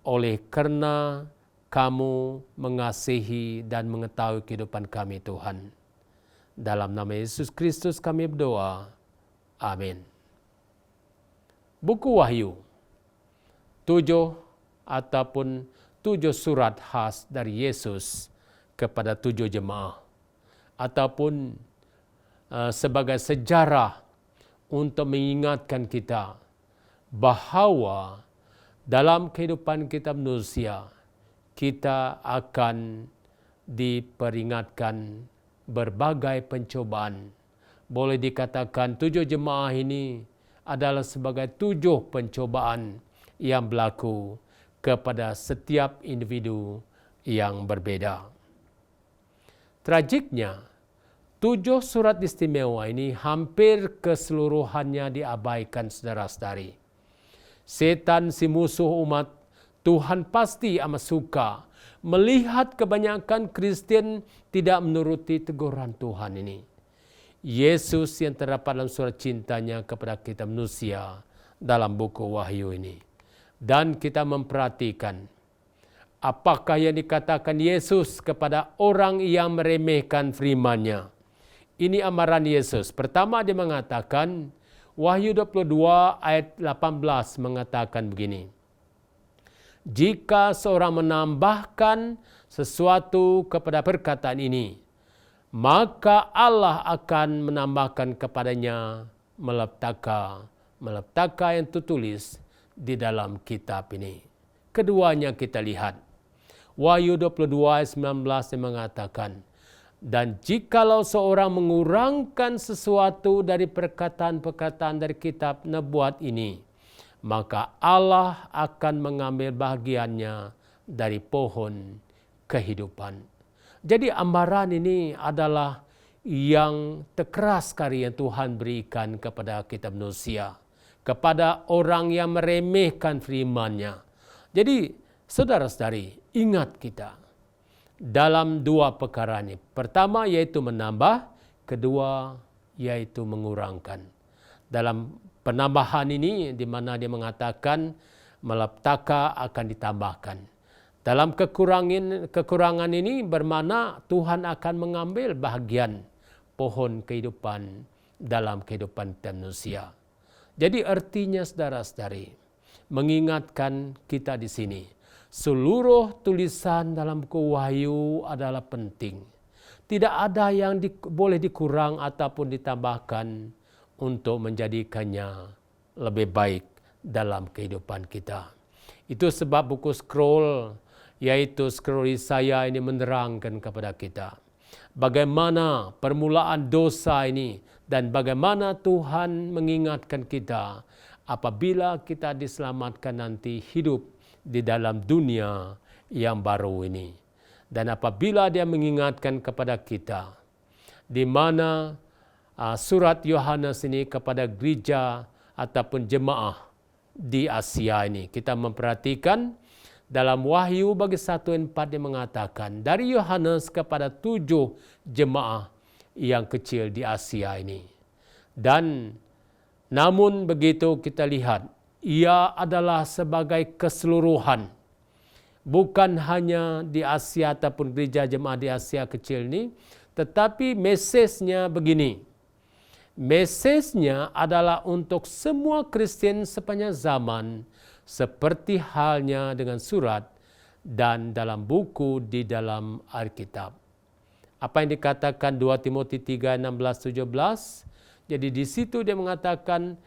Oleh karena Kamu mengasihi dan mengetahui kehidupan kami Tuhan. Dalam nama Yesus Kristus kami berdoa. Amin. Buku Wahyu 7 ataupun 7 surat khas dari Yesus kepada 7 jemaah. Ataupun sebagai sejarah untuk mengingatkan kita bahawa dalam kehidupan kita manusia, kita akan diperingatkan berbagai pencobaan. Boleh dikatakan 7 jemaah ini adalah sebagai 7 pencobaan yang berlaku kepada setiap individu yang berbeda. Tragiknya, 7 surat istimewa ini hampir keseluruhannya diabaikan saudara-saudari. Setan si musuh umat Tuhan pasti amat suka melihat kebanyakan Kristen tidak menuruti teguran Tuhan ini. Yesus yang terdapat dalam surat cintanya kepada kita manusia dalam buku Wahyu ini. Dan kita memperhatikan apakah yang dikatakan Yesus kepada orang yang meremehkan firman-Nya. Ini amaran Yesus. Pertama dia mengatakan, Wahyu 22 ayat 18 mengatakan begini. Jika seorang menambahkan sesuatu kepada perkataan ini, maka Allah akan menambahkan kepadanya malapetaka yang tertulis di dalam kitab ini. Keduanya kita lihat. Wahyu 22 ayat 19 yang mengatakan, dan jikalau seorang mengurangkan sesuatu dari perkataan-perkataan dari kitab nubuat ini, maka Allah akan mengambil bahagiannya dari pohon kehidupan. Jadi amaran ini adalah yang terkeras sekali yang Tuhan berikan kepada kita manusia, kepada orang yang meremehkan firman-Nya. Jadi saudara-saudari, ingat kita dalam 2 perkara ini. Pertama yaitu menambah, kedua yaitu mengurangkan. Dalam penambahan ini di mana dia mengatakan malapetaka akan ditambahkan. Dalam kekurangan ini bermakna Tuhan akan mengambil bahagian pohon kehidupan dalam kehidupan manusia. Jadi artinya saudara-saudari, mengingatkan kita di sini, seluruh tulisan dalam buku Wahyu adalah penting. Tidak ada yang boleh dikurang ataupun ditambahkan untuk menjadikannya lebih baik dalam kehidupan kita. Itu sebab buku scroll, yaitu scroll Yesaya ini menerangkan kepada kita bagaimana permulaan dosa ini dan bagaimana Tuhan mengingatkan kita apabila kita diselamatkan nanti hidup di dalam dunia yang baru ini. Dan apabila dia mengingatkan kepada kita di mana surat Yohanes ini kepada gereja ataupun jemaah di Asia ini, kita memperhatikan dalam Wahyu bagi 1:4 dia mengatakan dari Yohanes kepada 7 jemaah yang kecil di Asia ini. Dan namun begitu kita lihat, ia adalah sebagai keseluruhan. Bukan hanya di Asia ataupun gereja jemaah di Asia kecil ini, tetapi mesejnya begini. Mesejnya adalah untuk semua Kristen sepanjang zaman, seperti halnya dengan surat dan dalam buku di dalam Alkitab. Apa yang dikatakan 2 Timotius 3:16-17, jadi di situ dia mengatakan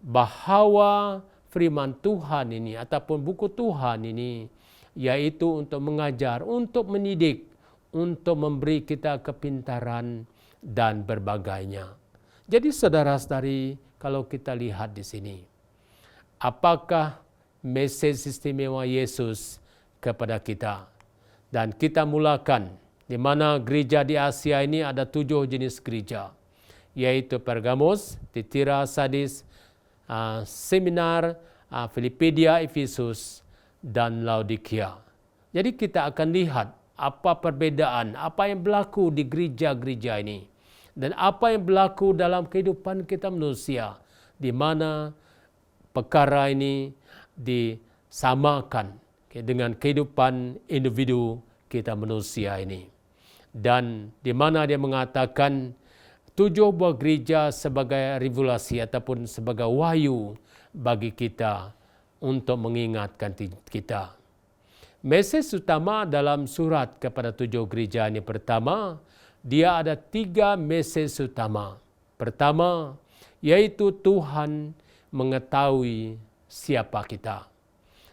bahawa firman Tuhan ini ataupun buku Tuhan ini yaitu untuk mengajar, untuk mendidik, untuk memberi kita kepintaran dan berbagainya. Jadi saudara-saudari, kalau kita lihat di sini, apakah mesej istimewa Yesus kepada kita? Dan kita mulakan di mana gereja di Asia ini ada 7 jenis gereja, yaitu Pergamos, Titira, Sardis, Seminar, Filipedia, Efesus, dan Laodikia. Jadi kita akan lihat apa perbedaan, apa yang berlaku di gereja-gereja ini, dan apa yang berlaku dalam kehidupan kita manusia, di mana perkara ini disamakan dengan kehidupan individu kita manusia ini. Dan di mana dia mengatakan 7 buah gereja sebagai revelasi ataupun sebagai wahyu bagi kita untuk mengingatkan kita. Mesej utama dalam surat kepada 7 gereja ini, pertama, dia ada 3 mesej utama. Pertama, yaitu Tuhan mengetahui siapa kita.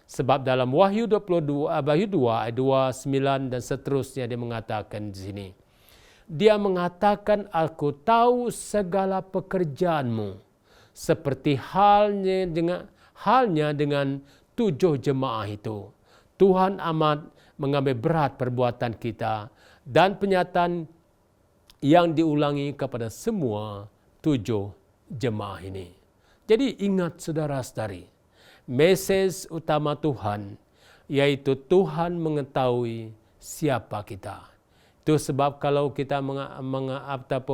Sebab dalam Wahyu 2 ayat 2, 9 dan seterusnya dia mengatakan di sini. Dia mengatakan, aku tahu segala pekerjaanmu, seperti halnya dengan 7 jemaah itu. Tuhan amat mengambil berat perbuatan kita dan penyataan yang diulangi kepada semua 7 jemaah ini. Jadi ingat saudara-saudari, mesej utama Tuhan yaitu Tuhan mengetahui siapa kita. Itu sebab kalau kita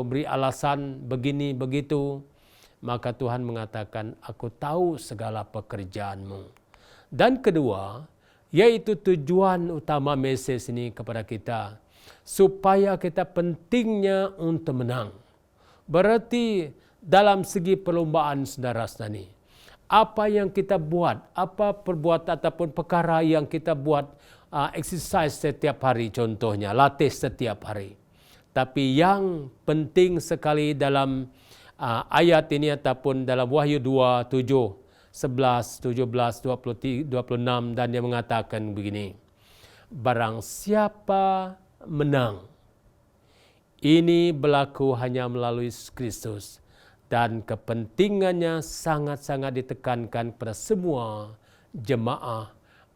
beri alasan begini begitu, maka Tuhan mengatakan, aku tahu segala pekerjaanmu. Dan kedua, yaitu tujuan utama mesej ini kepada kita, supaya kita pentingnya untuk menang. Berarti dalam segi perlombaan saudara-saudari, apa yang kita buat, apa perbuatan ataupun perkara yang kita buat, exercise setiap hari contohnya, latih setiap hari. Tapi yang penting sekali dalam ayat ini ataupun dalam Wahyu 2, 7, 11, 17, 26 dan dia mengatakan begini. Barang siapa menang, ini berlaku hanya melalui Kristus dan kepentingannya sangat-sangat ditekankan pada semua jemaah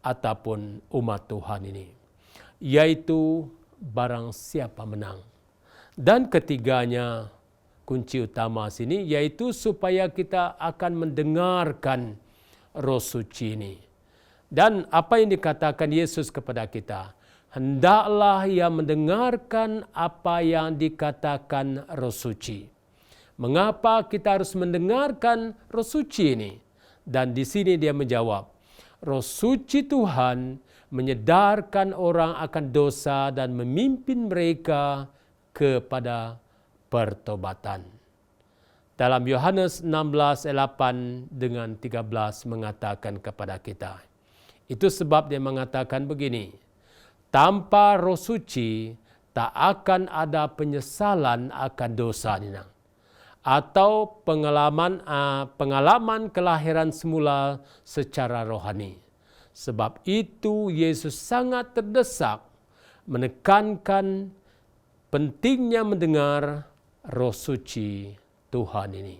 ataupun umat Tuhan ini. Yaitu barang siapa menang. Dan ketiganya, kunci utama sini yaitu supaya kita akan mendengarkan Roh Suci ini. Dan apa yang dikatakan Yesus kepada kita? Hendaklah ia mendengarkan apa yang dikatakan Roh Suci. Mengapa kita harus mendengarkan Roh Suci ini? Dan di sini dia menjawab, Roh Suci Tuhan menyedarkan orang akan dosa dan memimpin mereka kepada pertobatan. Dalam Yohanes 16 ayat 8 dengan 13 mengatakan kepada kita. Itu sebab dia mengatakan begini, tanpa Roh Suci tak akan ada penyesalan akan dosa ini, atau pengalaman kelahiran semula secara rohani. Sebab itu Yesus sangat terdesak menekankan pentingnya mendengar Roh Suci Tuhan ini.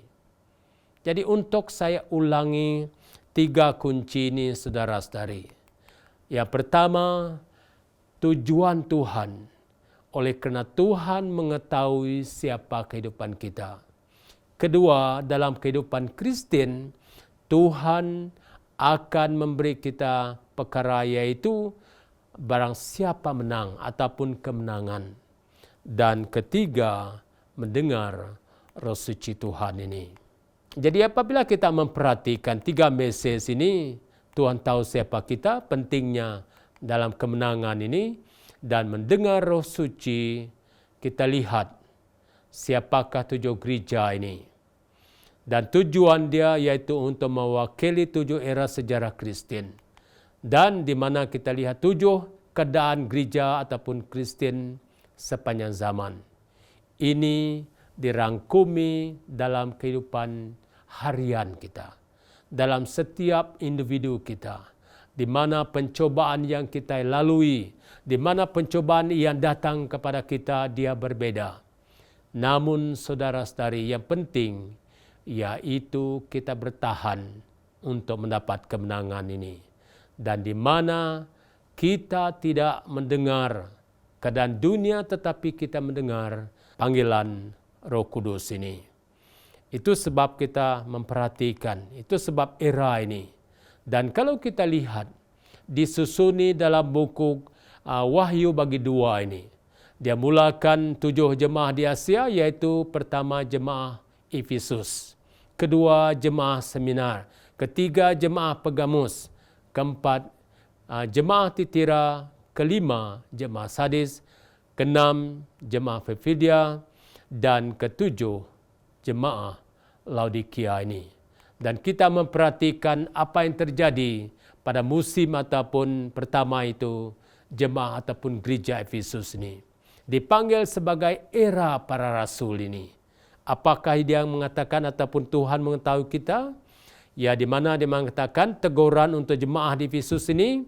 Jadi untuk saya ulangi 3 kunci ini saudara-saudari. Yang pertama, tujuan Tuhan. Oleh kerana Tuhan mengetahui siapa kehidupan kita. Kedua, dalam kehidupan Kristen, Tuhan akan memberi kita perkara iaitu barang siapa menang ataupun kemenangan. Dan ketiga, mendengar Roh Suci Tuhan ini. Jadi apabila kita memperhatikan 3 mesej ini, Tuhan tahu siapa kita, pentingnya dalam kemenangan ini, dan mendengar Roh Suci, kita lihat siapakah 7 gereja ini. Dan tujuan dia yaitu untuk mewakili 7 era sejarah Kristen. Dan di mana kita lihat 7 keadaan gereja ataupun Kristen sepanjang zaman. Ini dirangkumi dalam kehidupan harian kita, dalam setiap individu kita, di mana pencobaan yang kita lalui, di mana pencobaan yang datang kepada kita dia berbeda. Namun saudara-saudari, yang penting yaitu kita bertahan untuk mendapat kemenangan ini. Dan di mana kita tidak mendengar keadaan dunia, tetapi kita mendengar panggilan Roh Kudus ini. Itu sebab kita memperhatikan, itu sebab era ini. Dan kalau kita lihat, disusuni dalam buku Wahyu bagi 2 ini. Dia mulakan 7 jemaah di Asia, yaitu pertama jemaah Efesus, kedua jemaah Seminar, ketiga jemaah Pergamus, keempat jemaah Titira, kelima jemaah Sardis, keenam jemaah Filadelfia, dan ketujuh jemaah Laodikia ini. Dan kita memperhatikan apa yang terjadi pada musim ataupun pertama itu jemaah ataupun gereja Efesus ini. Dipanggil sebagai era para rasul ini. Apakah dia mengatakan ataupun Tuhan mengetahui kita? Ya, di mana dia mengatakan teguran untuk jemaah di Efesus ini,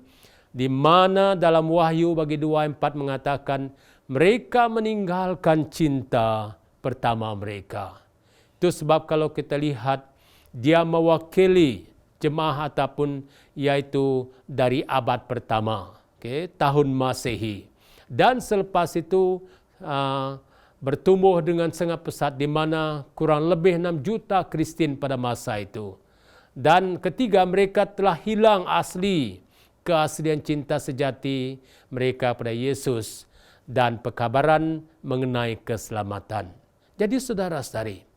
di mana dalam Wahyu bagi 2:4 mengatakan mereka meninggalkan cinta pertama mereka. Itu sebab kalau kita lihat dia mewakili jemaah ataupun yaitu dari abad pertama, tahun Masehi. Dan selepas itu bertumbuh dengan sangat pesat di mana kurang lebih 6 juta Kristen pada masa itu. Dan ketiga, mereka telah hilang keaslian cinta sejati mereka pada Yesus dan pekabaran mengenai keselamatan. Jadi saudara-saudari,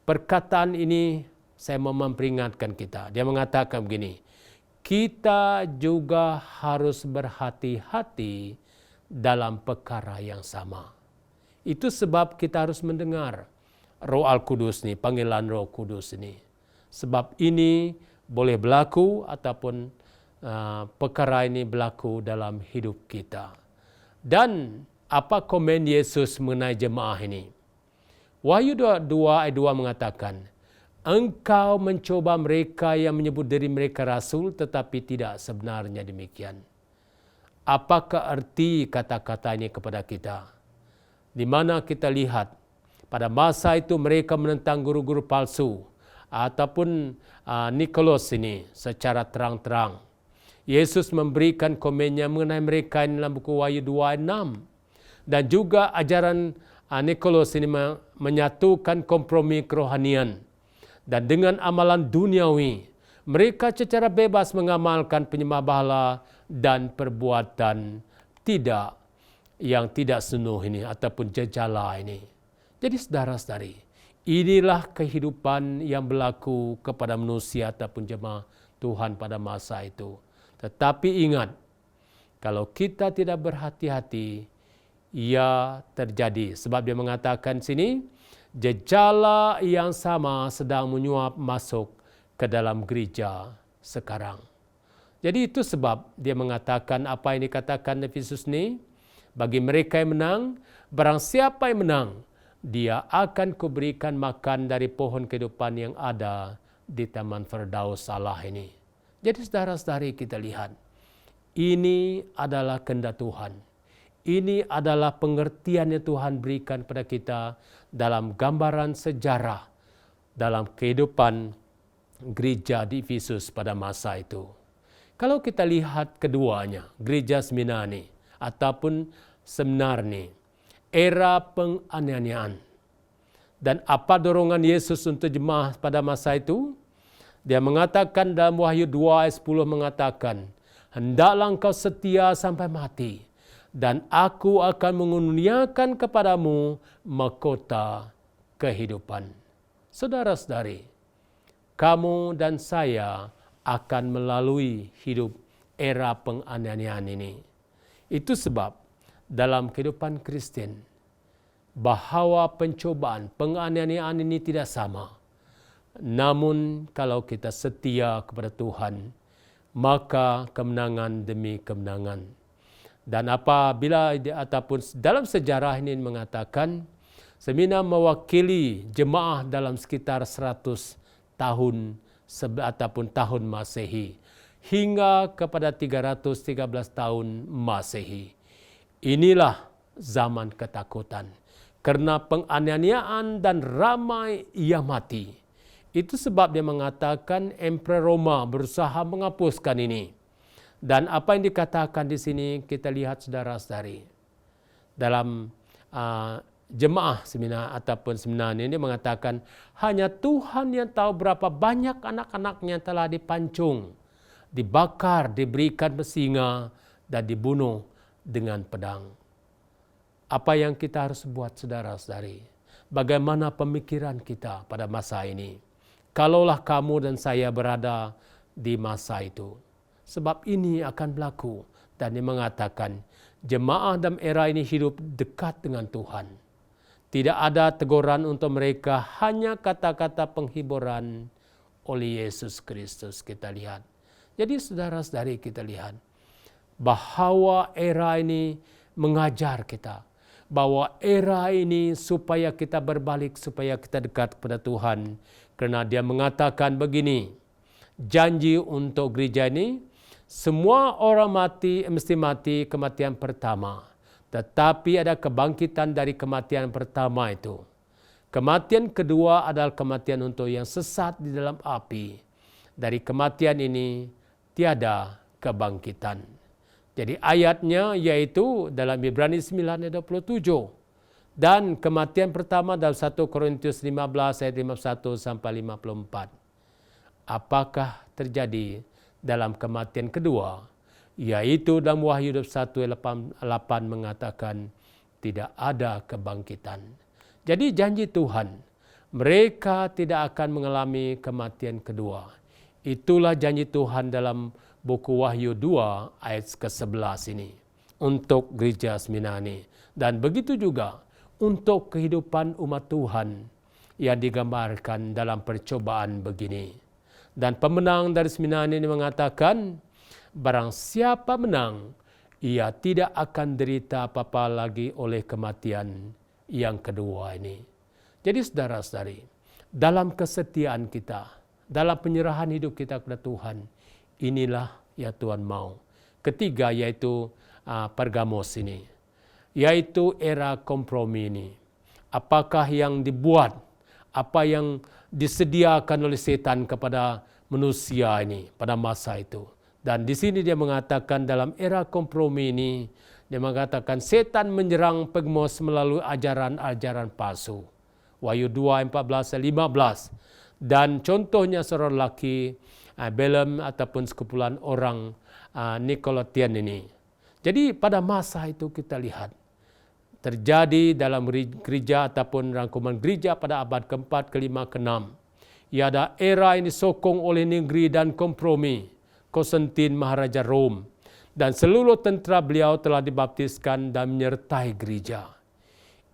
perkataan ini saya mau memperingatkan kita. Dia mengatakan begini, kita juga harus berhati-hati dalam perkara yang sama. Itu sebab kita harus mendengar Roh Al-Kudus ini, panggilan Roh Kudus ini. Sebab ini boleh berlaku ataupun perkara ini berlaku dalam hidup kita. Dan apa komen Yesus mengenai jemaah ini? Wahyu 2 ayat 2 mengatakan, engkau mencoba mereka yang menyebut diri mereka rasul tetapi tidak sebenarnya demikian. Apakah arti kata-kata ini kepada kita? Di mana kita lihat pada masa itu mereka menentang guru-guru palsu ataupun Nikolos ini secara terang-terang. Yesus memberikan komennya mengenai mereka dalam buku Wahyu 2 ayat 6. Dan juga ajaran Nikolos ini menyatukan kompromi kerohanian. Dan dengan amalan duniawi, mereka secara bebas mengamalkan penyembah berhala dan perbuatan yang tidak senonoh ini ataupun jejala ini. Jadi saudara-saudari, inilah kehidupan yang berlaku kepada manusia ataupun jemaah Tuhan pada masa itu. Tetapi ingat, kalau kita tidak berhati-hati, ia terjadi. Sebab dia mengatakan sini, jejala yang sama sedang menyuap masuk ke dalam gereja sekarang. Jadi itu sebab dia mengatakan apa yang dikatakan Efesus ini, bagi mereka yang menang, barang siapa yang menang, dia akan kuberikan makan dari pohon kehidupan yang ada di Taman Firdaus Allah ini. Jadi saudara-saudari kita lihat, ini adalah kehendak Tuhan. Ini adalah pengertian yang Tuhan berikan pada kita dalam gambaran sejarah dalam kehidupan gereja di Efesus pada masa itu. Kalau kita lihat keduanya, gereja Smirna ataupun Seminarni, era penganiayaan. Dan apa dorongan Yesus untuk jemaah pada masa itu? Dia mengatakan dalam Wahyu 2 ayat 10 mengatakan, hendaklah engkau setia sampai mati, dan aku akan mengurniakan kepadamu mahkota kehidupan. Saudara-saudari, kamu dan saya akan melalui hidup era penganiayaan ini. Itu sebab dalam kehidupan Kristen, bahwa pencobaan, penganiayaan ini tidak sama. Namun kalau kita setia kepada Tuhan, maka kemenangan demi kemenangan. Dan apabila ataupun dalam sejarah ini mengatakan, Smirna mewakili jemaah dalam sekitar 100 tahun ataupun tahun Masehi hingga kepada 313 tahun Masehi. Inilah zaman ketakutan karena penganiayaan dan ramai yang mati. Itu sebab dia mengatakan Emperor Roma berusaha menghapuskan ini. Dan apa yang dikatakan di sini kita lihat saudara-saudari. Dalam jemaah Smirna ataupun Smirna ini mengatakan hanya Tuhan yang tahu berapa banyak anak-anaknya telah dipancung, dibakar, diberikan singa dan dibunuh dengan pedang. Apa yang kita harus buat saudara-saudari? Bagaimana pemikiran kita pada masa ini? Kalaulah kamu dan saya berada di masa itu. Sebab ini akan berlaku. Dan dia mengatakan, jemaah dalam era ini hidup dekat dengan Tuhan. Tidak ada teguran untuk mereka, hanya kata-kata penghiburan oleh Yesus Kristus kita lihat. Jadi saudara-saudari kita lihat, bahwa era ini mengajar kita. Bahwa era ini supaya kita berbalik, supaya kita dekat kepada Tuhan. Karena dia mengatakan begini, janji untuk gereja ini, semua orang mati mesti mati kematian pertama. Tetapi ada kebangkitan dari kematian pertama itu. Kematian kedua adalah kematian untuk yang sesat di dalam api. Dari kematian ini tiada kebangkitan. Jadi ayatnya yaitu dalam Ibrani 9 ayat 27. Dan kematian pertama dalam 1 Korintus 15 ayat 51 sampai 54. Apakah terjadi dalam kematian kedua? Yaitu dalam Wahyu 21 ayat 8 mengatakan tidak ada kebangkitan. Jadi janji Tuhan, mereka tidak akan mengalami kematian kedua. Itulah janji Tuhan dalam buku Wahyu 2 ayat ke-11 ini untuk gereja Smirna ini. Dan begitu juga untuk kehidupan umat Tuhan yang digambarkan dalam percobaan begini. Dan pemenang dari Smirna ini mengatakan, barang siapa menang, ia tidak akan derita apa-apa lagi oleh kematian yang kedua ini. Jadi saudara-saudari, dalam kesetiaan kita, dalam penyerahan hidup kita kepada Tuhan, inilah yang Tuhan mau. Ketiga yaitu Pergamos ini, yaitu era kompromi ini. Apakah yang dibuat, apa yang disediakan oleh setan kepada manusia ini pada masa itu. Dan di sini dia mengatakan dalam era kompromi ini, dia mengatakan setan menyerang Pergamos melalui ajaran-ajaran palsu. Wahyu 2, 14, 15. Dan contohnya seorang lelaki, Balaam ataupun sekumpulan orang Nikolaitan ini. Jadi pada masa itu kita lihat, terjadi dalam gereja ataupun rangkuman gereja pada abad ke-4, ke-5, ke-6. Ia ada era ini disokong oleh negeri dan kompromi. Konstantin Maharaja Rom dan seluruh tentera beliau telah dibaptiskan dan menyertai gereja.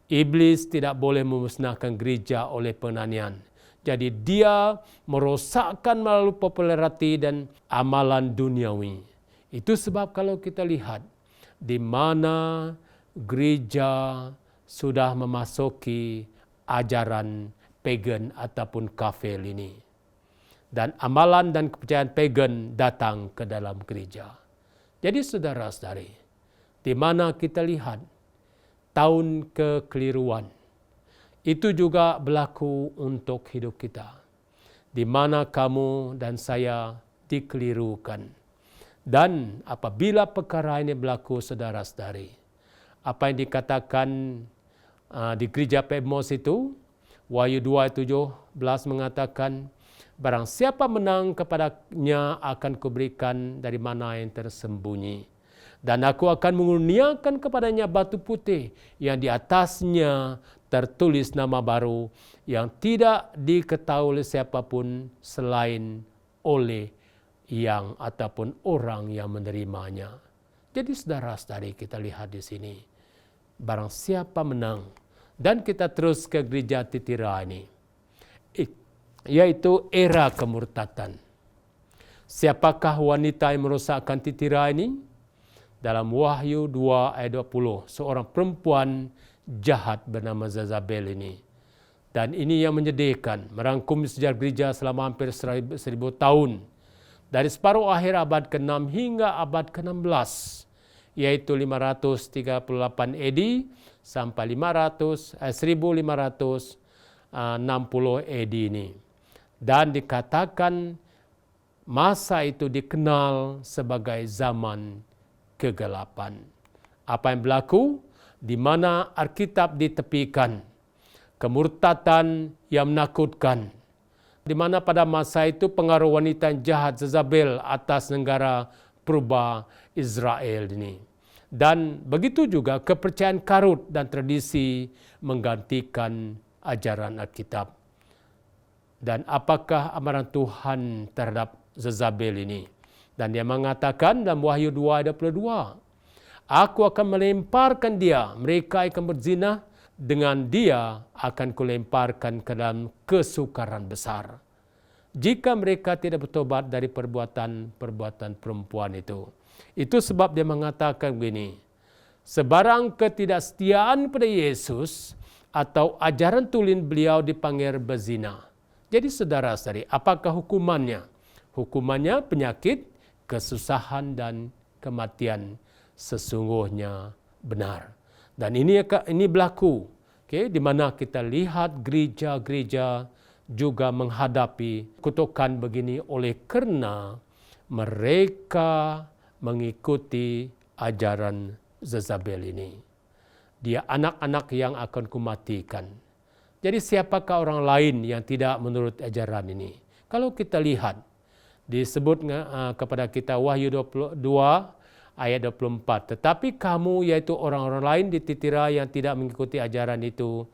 Iblis tidak boleh memusnahkan gereja oleh penganiayaan. Jadi dia merosakkan melalui populariti dan amalan duniawi. Itu sebab kalau kita lihat di mana gereja sudah memasuki ajaran pagan ataupun kafir ini. dan amalan dan kepercayaan pagan datang ke dalam gereja. Jadi saudara-saudari, di mana kita lihat tahun kekeliruan, itu juga berlaku untuk hidup kita. Di mana kamu dan saya dikelirukan. Dan apabila perkara ini berlaku, saudara-saudari, apa yang dikatakan di gereja Patmos itu, Wahyu 2:17 mengatakan, barang siapa menang kepadanya akan kuberikan dari mana yang tersembunyi. Dan aku akan mengurniakan kepadanya batu putih yang di atasnya tertulis nama baru yang tidak diketahui oleh siapapun selain oleh yang ataupun orang yang menerimanya. Jadi saudara-saudari, kita lihat di sini, barang siapa menang, dan kita terus ke gereja Titira ini, yaitu era kemurtatan. Siapakah wanita yang merosakkan Titira ini? Dalam Wahyu 2:20, seorang perempuan jahat bernama Jezabel ini. Dan ini yang menyedihkan, merangkum sejarah gereja selama hampir 1000 tahun. Dari separuh akhir abad ke-6 hingga abad ke-16, yaitu 538 AD sampai 1560 AD ini. Dan dikatakan masa itu dikenal sebagai zaman kegelapan. Apa yang berlaku? Di mana Alkitab ditepikan, kemurtatan yang menakutkan, di mana pada masa itu pengaruh wanita yang jahat Jezabel atas negara purba Israel ini. Dan begitu juga kepercayaan karut dan tradisi menggantikan ajaran Alkitab. Dan apakah amaran Tuhan terhadap Jezabel ini? Dan dia mengatakan dalam Wahyu 2:22, aku akan melemparkan dia, mereka akan berzina, dengan dia akan kulemparkan ke dalam kesukaran besar. Jika mereka tidak bertobat dari perbuatan perempuan itu. Itu sebab dia mengatakan begini, sebarang ketidaksetiaan pada Yesus atau ajaran tulen beliau dipanggil berzina. Jadi saudara-saudari, apakah hukumannya? Hukumannya penyakit, kesusahan dan kematian sesungguhnya benar. Dan ini berlaku, di mana kita lihat gereja-gereja juga menghadapi kutukan begini oleh karena mereka mengikuti ajaran Jezabel ini. Dia anak-anak yang akan kumatikan. Jadi siapakah orang lain yang tidak menurut ajaran ini? Kalau kita lihat, disebut kepada kita Wahyu 22 ayat 24. Tetapi kamu, yaitu orang-orang lain di Titira yang tidak mengikuti ajaran itu,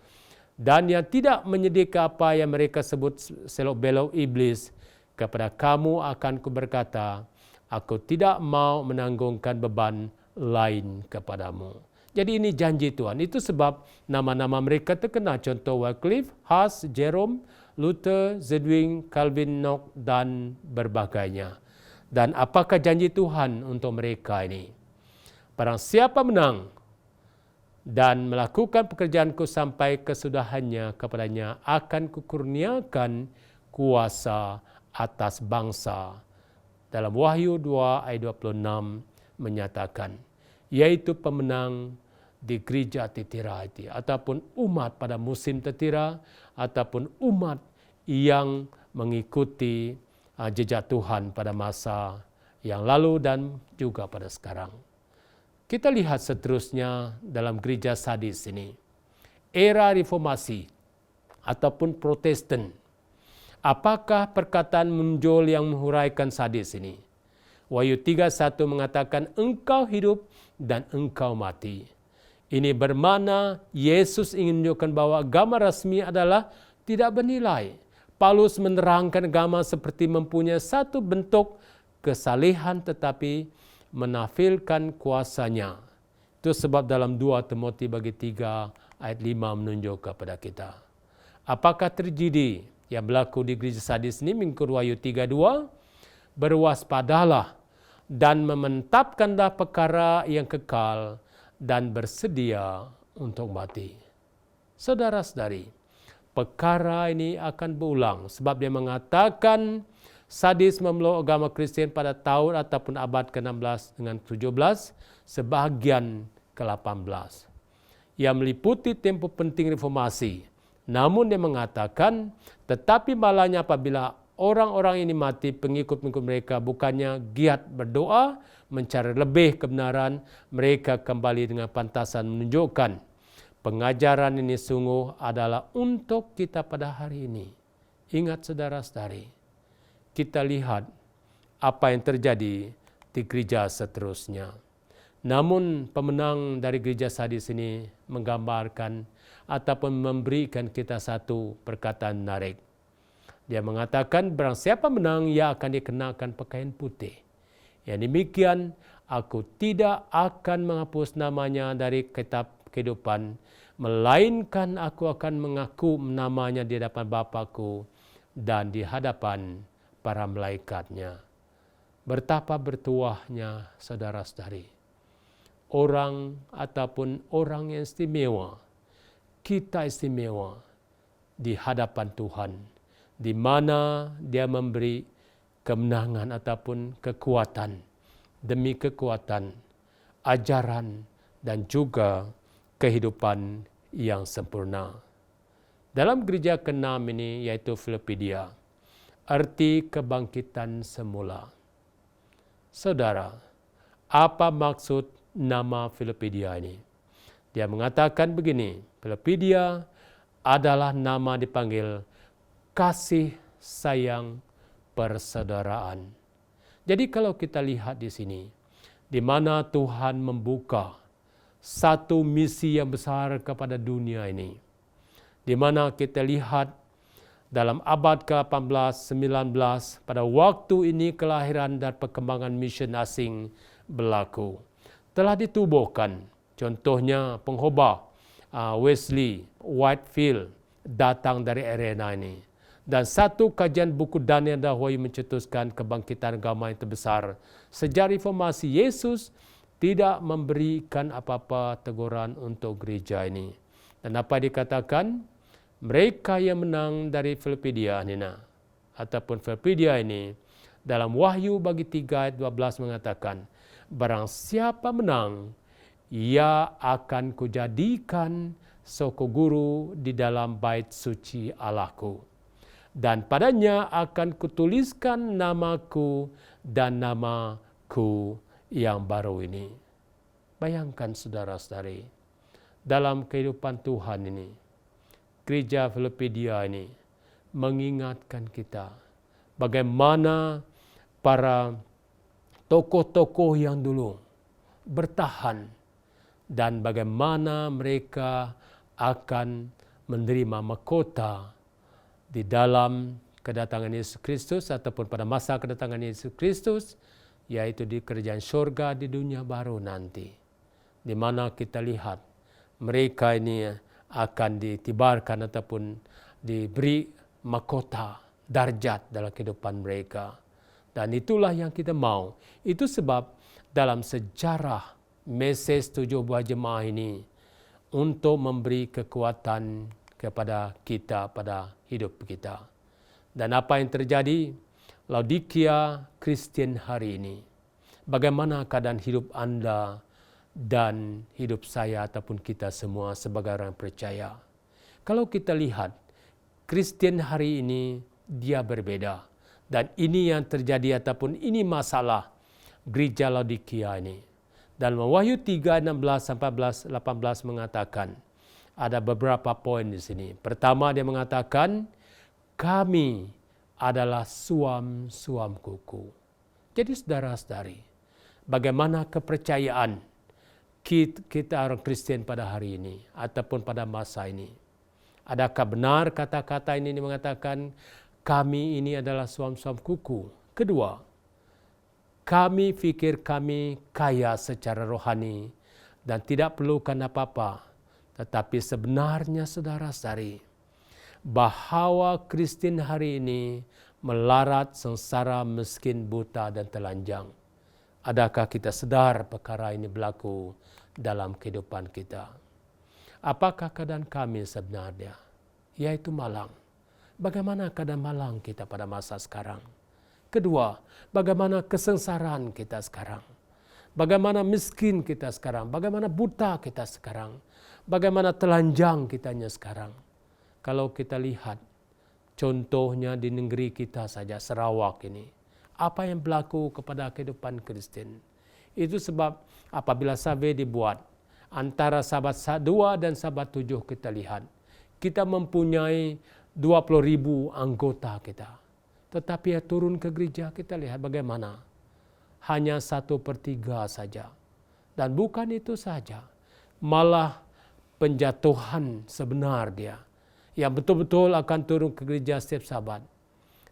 dan yang tidak menyedihkan apa yang mereka sebut selok-belok iblis, kepada kamu akan kuberkata, aku tidak mau menanggungkan beban lain kepadamu. Jadi ini janji Tuhan. Itu sebab nama-nama mereka terkenal. Contoh Wycliffe, Huss, Jerome, Luther, Zwingli, Calvin, Knox, dan berbagainya. Dan apakah janji Tuhan untuk mereka ini? Barang siapa menang dan melakukan pekerjaanku sampai kesudahannya, kepadanya akan kukurniakan kuasa atas bangsa. Dalam Wahyu 2 ayat 26 menyatakan, yaitu pemenang di gereja Titira itu, ataupun umat pada musim Titira, ataupun umat yang mengikuti jejak Tuhan pada masa yang lalu dan juga pada sekarang. Kita lihat seterusnya dalam gereja Sardis ini. Era reformasi ataupun Protestan. Apakah perkataan menonjol yang menghuraikan Sardis ini? Wahyu 3:1 mengatakan engkau hidup dan engkau mati. Ini bermakna Yesus ingin menunjukkan bahwa agama rasmi adalah tidak bernilai. Paulus menerangkan agama seperti mempunyai satu bentuk kesalehan tetapi menampilkan kuasanya. Itu sebab dalam 2 Timotius bagi 3 ayat 5 menunjuk kepada kita. Apakah terjadi yang berlaku di gereja Sardis ini mengikut Wahyu 3:2? Berwaspadalah dan mementapkanlah perkara yang kekal dan bersedia untuk mati. Saudara-saudari, perkara ini akan berulang sebab dia mengatakan sadis memeluk agama Kristian pada tahun ataupun abad ke-16 dengan 17, sebahagian ke-18. Ia meliputi tempoh penting reformasi. Namun dia mengatakan, tetapi malahnya apabila orang-orang ini mati, pengikut-pengikut mereka bukannya giat berdoa, mencari lebih kebenaran, mereka kembali dengan pantasan menunjukkan pengajaran ini sungguh adalah untuk kita pada hari ini. Ingat saudara-saudari, kita lihat apa yang terjadi di gereja seterusnya. Namun pemenang dari gereja sadis ini menggambarkan ataupun memberikan kita satu perkataan menarik. Dia mengatakan barang siapa menang, ia akan dikenakan pakaian putih. Yang demikian, aku tidak akan menghapus namanya dari kitab kehidupan, melainkan aku akan mengaku namanya di hadapan Bapa-Ku dan di hadapan para malaikatnya. Betapa bertuahnya saudara-saudari. Orang ataupun orang yang istimewa, kita istimewa di hadapan Tuhan, di mana Dia memberi kemenangan ataupun kekuatan demi kekuatan, ajaran dan juga kehidupan yang sempurna. Dalam gereja ke-6 ini, yaitu Filipidia, arti kebangkitan semula. Saudara, apa maksud nama Filipidia ini? Dia mengatakan begini, Filipidia adalah nama dipanggil kasih sayang persaudaraan. Jadi kalau kita lihat di sini, di mana Tuhan membuka satu misi yang besar kepada dunia ini, di mana kita lihat dalam abad ke-18, 19, pada waktu ini kelahiran dan perkembangan misi asing berlaku. Telah ditubuhkan, contohnya pengkhotbah Wesley Whitefield datang dari arena ini. Dan satu kajian buku Daniel Dahwai mencetuskan kebangkitan agama yang terbesar. Sejak reformasi, Yesus tidak memberikan apa-apa teguran untuk gereja ini. Dan apa dikatakan? Mereka yang menang dari Filipidia ataupun Filipidia ini, dalam Wahyu bagi 3 ayat 12 mengatakan, barang siapa menang, ia akan kujadikan soko guru di dalam bait suci Allahku. Dan padanya akan kutuliskan namaku dan namaku yang baru ini. Bayangkan saudara-saudari, dalam kehidupan Tuhan ini, gereja Filipidia ini mengingatkan kita bagaimana para tokoh-tokoh yang dulu bertahan dan bagaimana mereka akan menerima mahkota di dalam kedatangan Yesus Kristus ataupun pada masa kedatangan Yesus Kristus, yaitu di kerajaan syurga di dunia baru nanti, di mana kita lihat mereka ini akan ditibarkan ataupun diberi mahkota darjat dalam kehidupan mereka. Dan itulah yang kita mau. Itu sebab dalam sejarah mesej 7 buah jemaah ini untuk memberi kekuatan kepada kita pada hidup kita. Dan apa yang terjadi? Laodikia Kristen hari ini. Bagaimana keadaan hidup Anda dan hidup saya ataupun kita semua sebagai orang percaya? Kalau kita lihat, Kristen hari ini dia berbeda. Dan ini yang terjadi ataupun ini masalah gereja Laodikia ini. Dalam Wahyu 3, 16-18 mengatakan, ada beberapa poin di sini. Pertama dia mengatakan, kami adalah suam-suam kuku. Jadi saudara-saudari, bagaimana kepercayaan kita orang Kristen pada hari ini ataupun pada masa ini? Adakah benar kata-kata ini mengatakan kami ini adalah suam-suam kuku? Kedua, kami fikir kami kaya secara rohani dan tidak perlukan apa-apa. Tetapi sebenarnya saudara-saudari, bahwa Kristen hari ini melarat, sengsara, miskin, buta dan telanjang. Adakah kita sadar perkara ini berlaku dalam kehidupan kita? Apakah keadaan kami sebenarnya? Yaitu malang. Bagaimana keadaan malang kita pada masa sekarang? kedua, bagaimana kesengsaraan kita sekarang. Bagaimana miskin kita sekarang, bagaimana buta kita sekarang, bagaimana telanjang kitanya sekarang. Kalau kita lihat contohnya di negeri kita saja, Sarawak ini, apa yang berlaku kepada kehidupan Kristen. Itu sebab apabila survei dibuat, antara Sabat 2 dan Sabat 7 kita lihat, kita mempunyai 20,000 anggota kita. Tetapi ya turun ke gereja, kita lihat bagaimana. Hanya 1/3 saja. Dan bukan itu saja, malah penjatuhan sebenar dia, yang betul-betul akan turun ke gereja setiap Sabat,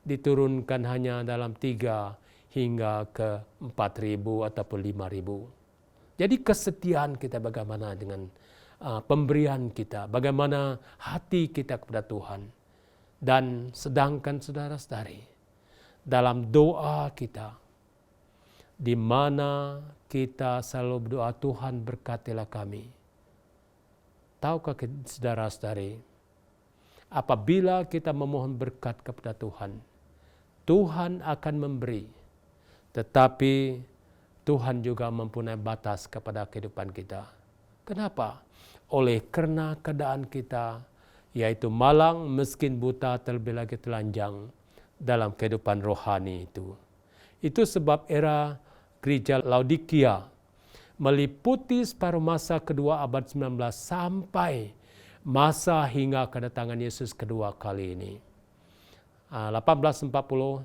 diturunkan hanya dalam 3 hingga ke 4,000 ataupun 5,000. Jadi kesetiaan kita bagaimana dengan pemberian kita, bagaimana hati kita kepada Tuhan. Dan sedangkan saudara-saudari, dalam doa kita, di mana kita selalu berdoa, Tuhan berkatilah kami. Tahukah saudara-saudari, apabila kita memohon berkat kepada Tuhan, Tuhan akan memberi. Tetapi Tuhan juga mempunyai batas kepada kehidupan kita. Kenapa? Oleh karena keadaan kita, yaitu malang, miskin, buta, terlebih lagi telanjang dalam kehidupan rohani itu. Itu sebab era gereja Laodikia meliputi separuh masa kedua abad 19 sampai masa hingga kedatangan Yesus kedua kali ini. 1840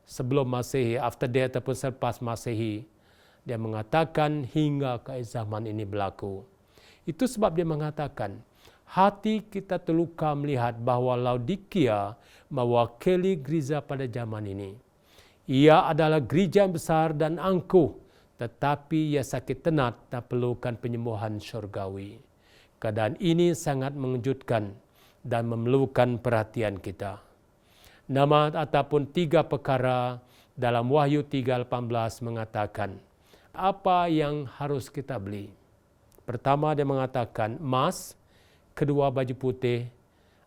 sebelum Masehi, after that ataupun selepas Masehi, dia mengatakan hingga ke zaman ini berlaku. Itu sebab dia mengatakan, hati kita terluka melihat bahwa Laodikia mewakili gereja pada zaman ini. Ia adalah gereja yang besar dan angkuh, tetapi ia sakit tenat dan perlukan penyembuhan syurgawi. Keadaan ini sangat mengejutkan dan memerlukan perhatian kita. Nama ataupun 3 perkara dalam Wahyu 3:18 mengatakan, apa yang harus kita beli? Pertama dia mengatakan emas, kedua baju putih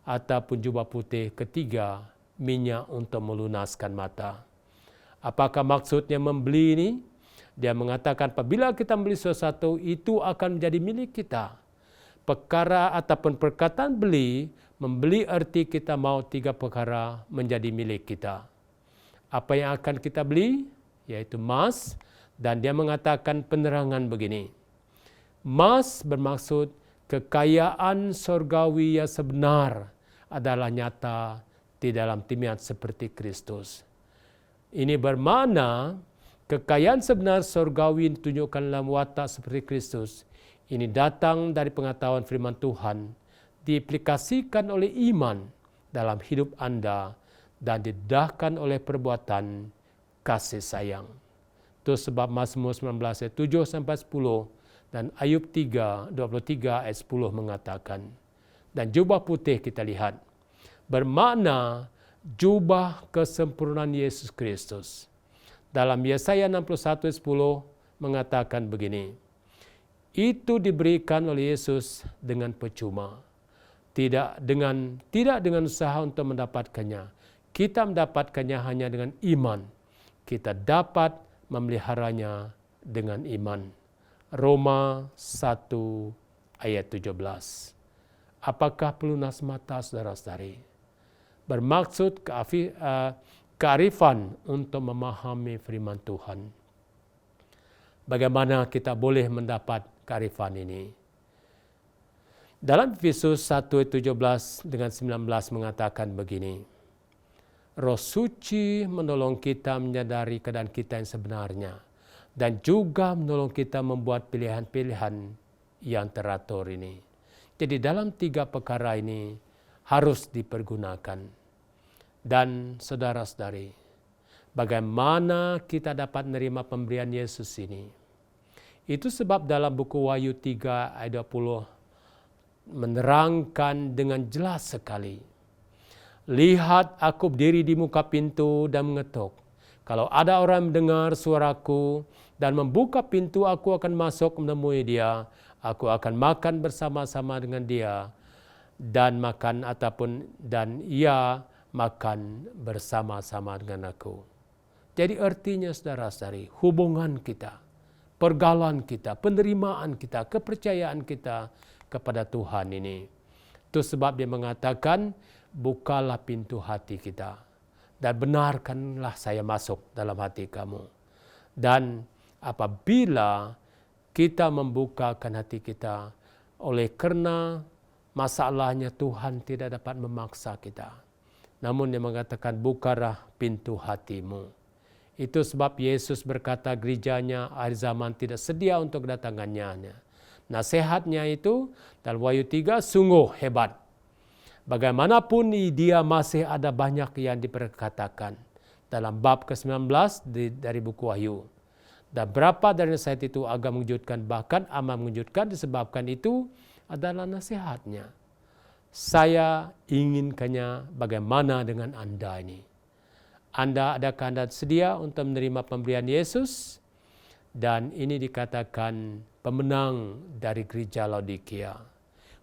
ataupun jubah putih, ketiga minyak untuk melunaskan mata. Apakah maksudnya membeli ini? Dia mengatakan apabila kita membeli sesuatu, itu akan menjadi milik kita. Perkara ataupun perkataan membeli arti kita mau 3 perkara menjadi milik kita. Apa yang akan kita beli? Yaitu emas. Dan dia mengatakan penerangan begini. Emas bermaksud kekayaan surgawi yang sebenar adalah nyata di dalam timian seperti Kristus. Ini bermakna kekayaan sebenar surgawi ditunjukkan dalam watak seperti Kristus. Ini datang dari pengetahuan firman Tuhan, diaplikasikan oleh iman dalam hidup Anda dan didedahkan oleh perbuatan kasih sayang. Itu sebab Mazmur 19 ayat 7-10 dan Ayub 3:23 ayat 10 mengatakan. Dan jubah putih kita lihat bermakna jubah kesempurnaan Yesus Kristus. Dalam Yesaya 61:10 mengatakan begini, itu diberikan oleh Yesus dengan percuma, tidak dengan usaha untuk mendapatkannya. Kita mendapatkannya hanya dengan iman. Kita dapat memeliharanya dengan iman. Roma 1 ayat 17. Apakah pelunas mata saudara-saudari? Bermaksud kearifan untuk memahami firman Tuhan. Bagaimana kita boleh mendapat kearifan ini? Dalam Efesus 1:17 dengan 19 mengatakan begini, Roh Suci menolong kita menyadari keadaan kita yang sebenarnya dan juga menolong kita membuat pilihan-pilihan yang teratur ini. Jadi dalam 3 perkara ini harus dipergunakan. Dan saudara-saudari, bagaimana kita dapat menerima pemberian Yesus ini? Itu sebab dalam buku Wahyu 3 ayat 20 menerangkan dengan jelas sekali. Lihat, aku berdiri di muka pintu dan mengetuk. Kalau ada orang mendengar suaraku dan membuka pintu, aku akan masuk menemui dia. Aku akan makan bersama-sama dengan dia dan ia makan bersama-sama dengan aku. Jadi artinya saudara-saudari, hubungan kita, pergaulan kita, penerimaan kita, kepercayaan kita kepada Tuhan ini. Itu sebab dia mengatakan, bukalah pintu hati kita dan benarkanlah saya masuk dalam hati kamu. Dan apabila kita membukakan hati kita, oleh karena masalahnya Tuhan tidak dapat memaksa kita. Namun dia mengatakan, bukalah pintu hatimu. Itu sebab Yesus berkata gerejanya akhir zaman tidak sedia untuk kedatangannya. Nasihatnya itu dalam Wahyu 3 sungguh hebat. Bagaimanapun dia masih ada banyak yang diperkatakan. Dalam bab ke-19 dari buku Wahyu. Dan berapa dari nasihat itu agak mengejutkan, bahkan amat mengejutkan disebabkan itu adalah nasihatnya. Saya inginkannya bagaimana dengan Anda ini. Adakah Anda sedia untuk menerima pemberian Yesus? Dan ini dikatakan pemenang dari gereja Laodikia.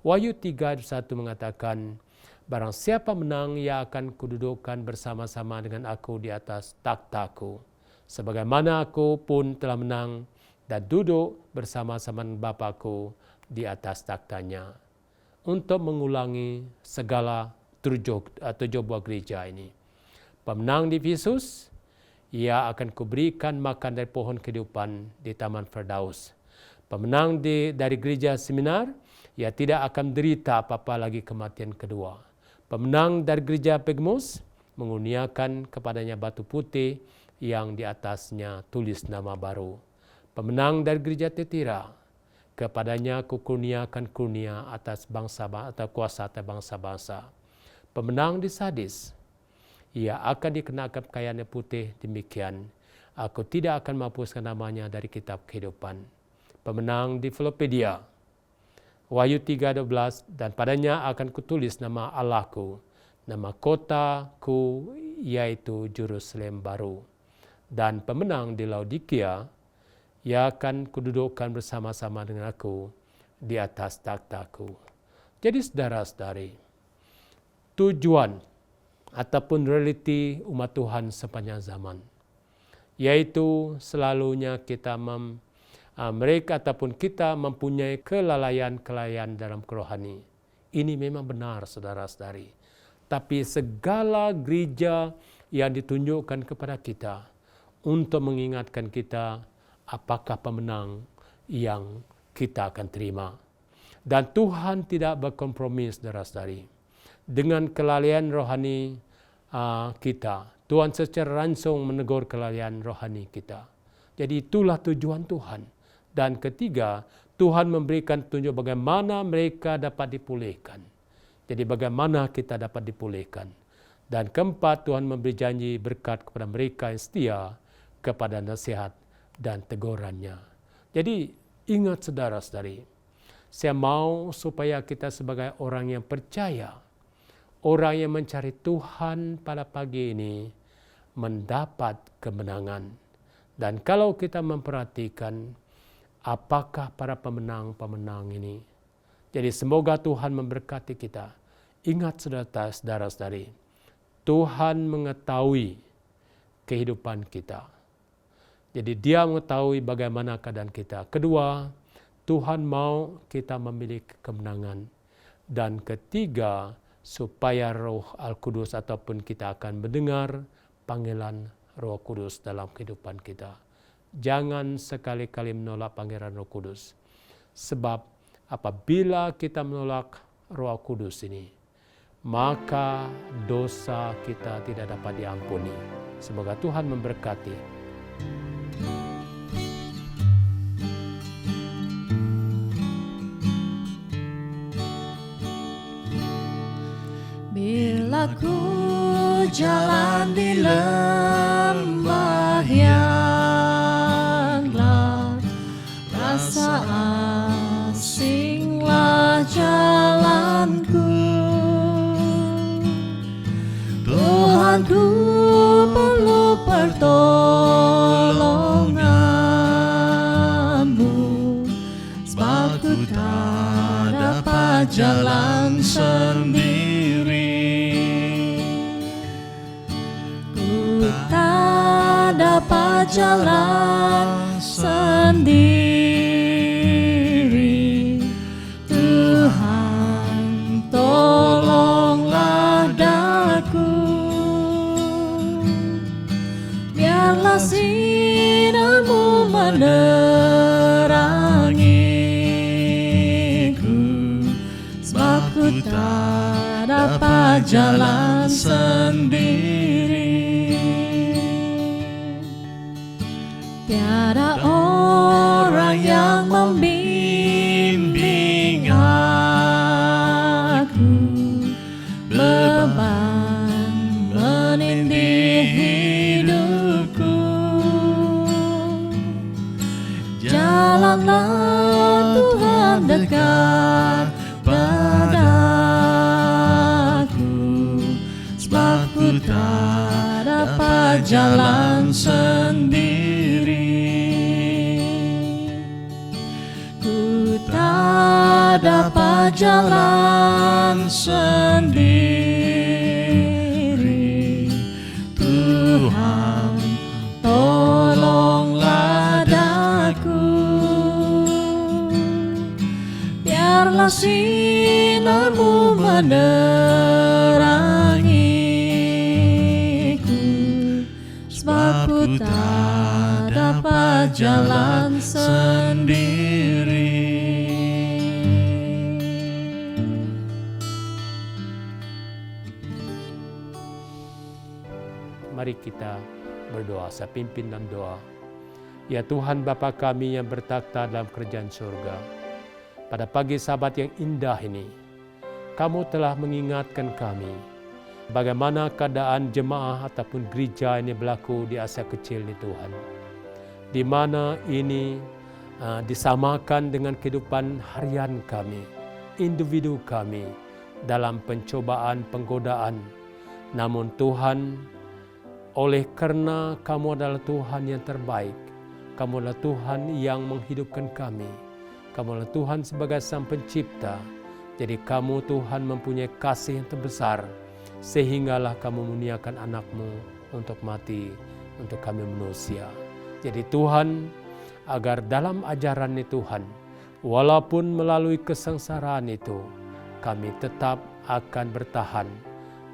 Wahyu 3:1 mengatakan, barang siapa menang, ia akan kududukkan bersama-sama dengan aku di atas takhtaku. Sebagaimana aku pun telah menang dan duduk bersama-sama dengan Bapakku di atas takhtanya. Untuk mengulangi segala 7 buah gereja ini. Pemenang di Efesus, ia akan kuberikan makan dari pohon kehidupan di Taman Firdaus. Pemenang dari gereja seminar, ia tidak akan derita apa-apa lagi kematian kedua. Pemenang dari gereja Pergamos, mengurniakan kepadanya batu putih yang di atasnya tulis nama baru. Pemenang dari gereja Tiatira, kepadanya kukurniakan kurnia atas bangsa atau kuasa atas bangsa-bangsa. Pemenang di Sardis, ia akan dikenakan pakaian putih demikian. Aku tidak akan menghapuskan namanya dari kitab kehidupan. Pemenang di Filadelfia, Wahyu 3:12, dan padanya akan kutulis nama Allahku, nama kotaku yaitu Jerusalem baru. Dan pemenang di Laodikia, ia akan kududukkan bersama-sama dengan aku di atas takhtaku. Jadi saudara-saudari, tujuan ataupun realiti umat Tuhan sepanjang zaman, yaitu selalunya kita mereka ataupun kita mempunyai kelalaian dalam kerohani. Ini memang benar saudara-saudari. Tapi segala gereja yang ditunjukkan kepada kita untuk mengingatkan kita apakah pemenang yang kita akan terima. Dan Tuhan tidak berkompromi saudara-saudari. Dengan kelalaian rohani kita, Tuhan secara langsung menegur kelalaian rohani kita. Jadi itulah tujuan Tuhan. Dan ketiga, Tuhan memberikan petunjuk bagaimana mereka dapat dipulihkan. Jadi bagaimana kita dapat dipulihkan. Dan keempat, Tuhan memberi janji berkat kepada mereka yang setia kepada nasihat dan tegurannya. Jadi ingat saudara-saudari, saya mau supaya kita sebagai orang yang percaya, orang yang mencari Tuhan pada pagi ini mendapat kemenangan. Dan kalau kita memperhatikan apakah para pemenang-pemenang ini. Jadi semoga Tuhan memberkati kita. Ingat saudara-saudari, Tuhan mengetahui kehidupan kita. Jadi dia mengetahui bagaimana keadaan kita. Kedua, Tuhan mau kita memiliki kemenangan. Dan ketiga, supaya Roh Al-Kudus ataupun kita akan mendengar panggilan Roh Kudus dalam kehidupan kita. Jangan sekali-kali menolak panggilan Roh Kudus. Sebab apabila kita menolak Roh Kudus ini, maka dosa kita tidak dapat diampuni. Semoga Tuhan memberkati. Bila ku jalan di lembah yang gelap, rasa asinglah jalanku. Tuhanku perlu pertolonganmu, sebab ku tak dapat jalan sendiri. Ku tak dapat jalan sendiri. Tuhan, tolonglah daku. Biarlah sinar-Mu menerangiku, sebab ku tak dapat jalan sendiri. Tiada orang yang membimbing aku, beban menindih hidupku. Jalanlah Tuhan dekat padaku, sebab ku tak dapat jalan sendiri. Ku tak dapat jalan sendiri. Tuhan, tolonglah daku. Biarlah sinar-Mu menerangiku, sebab ku tak dapat jalan sendiri. Mari kita berdoa, saya pimpin dalam doa. Ya Tuhan Bapa kami yang bertakhta dalam kerajaan surga, pada pagi Sabat yang indah ini, Kamu telah mengingatkan kami bagaimana keadaan jemaah ataupun gereja ini berlaku di Asia Kecil ini Tuhan. Di mana ini disamakan dengan kehidupan harian kami, individu kami dalam pencobaan, penggodaan. Namun Tuhan, oleh karena Kamu adalah Tuhan yang terbaik, Kamu adalah Tuhan yang menghidupkan kami, Kamu adalah Tuhan sebagai Sang Pencipta. Jadi Kamu Tuhan mempunyai kasih yang terbesar, sehinggalah Kamu muniakan anak-Mu untuk mati untuk kami manusia. Jadi Tuhan, agar dalam ajaran ini Tuhan, walaupun melalui kesengsaraan itu, kami tetap akan bertahan,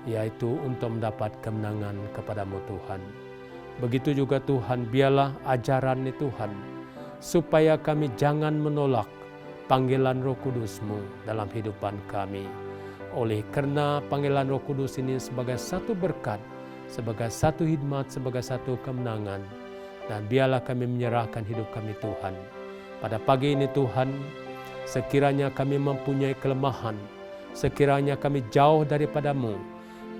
yaitu untuk mendapat kemenangan kepada-Mu Tuhan. Begitu juga Tuhan, biarlah ajaran ini Tuhan, supaya kami jangan menolak panggilan Roh Kudus-Mu dalam kehidupan kami. Oleh karena panggilan Roh Kudus ini sebagai satu berkat, sebagai satu hikmat, sebagai satu kemenangan. Dan biarlah kami menyerahkan hidup kami Tuhan. Pada pagi ini Tuhan, sekiranya kami mempunyai kelemahan, sekiranya kami jauh daripada-Mu,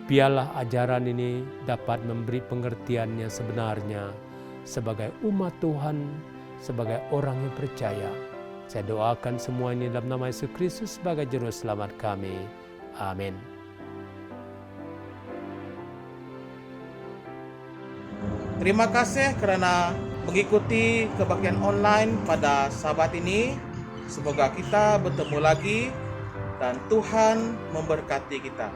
biarlah ajaran ini dapat memberi pengertian yang sebenarnya sebagai umat Tuhan, sebagai orang yang percaya. Saya doakan semua ini dalam nama Yesus Kristus sebagai Juru Selamat kami. Amin. Terima kasih kerana mengikuti kebaktian online pada Sabat ini. Semoga kita bertemu lagi dan Tuhan memberkati kita.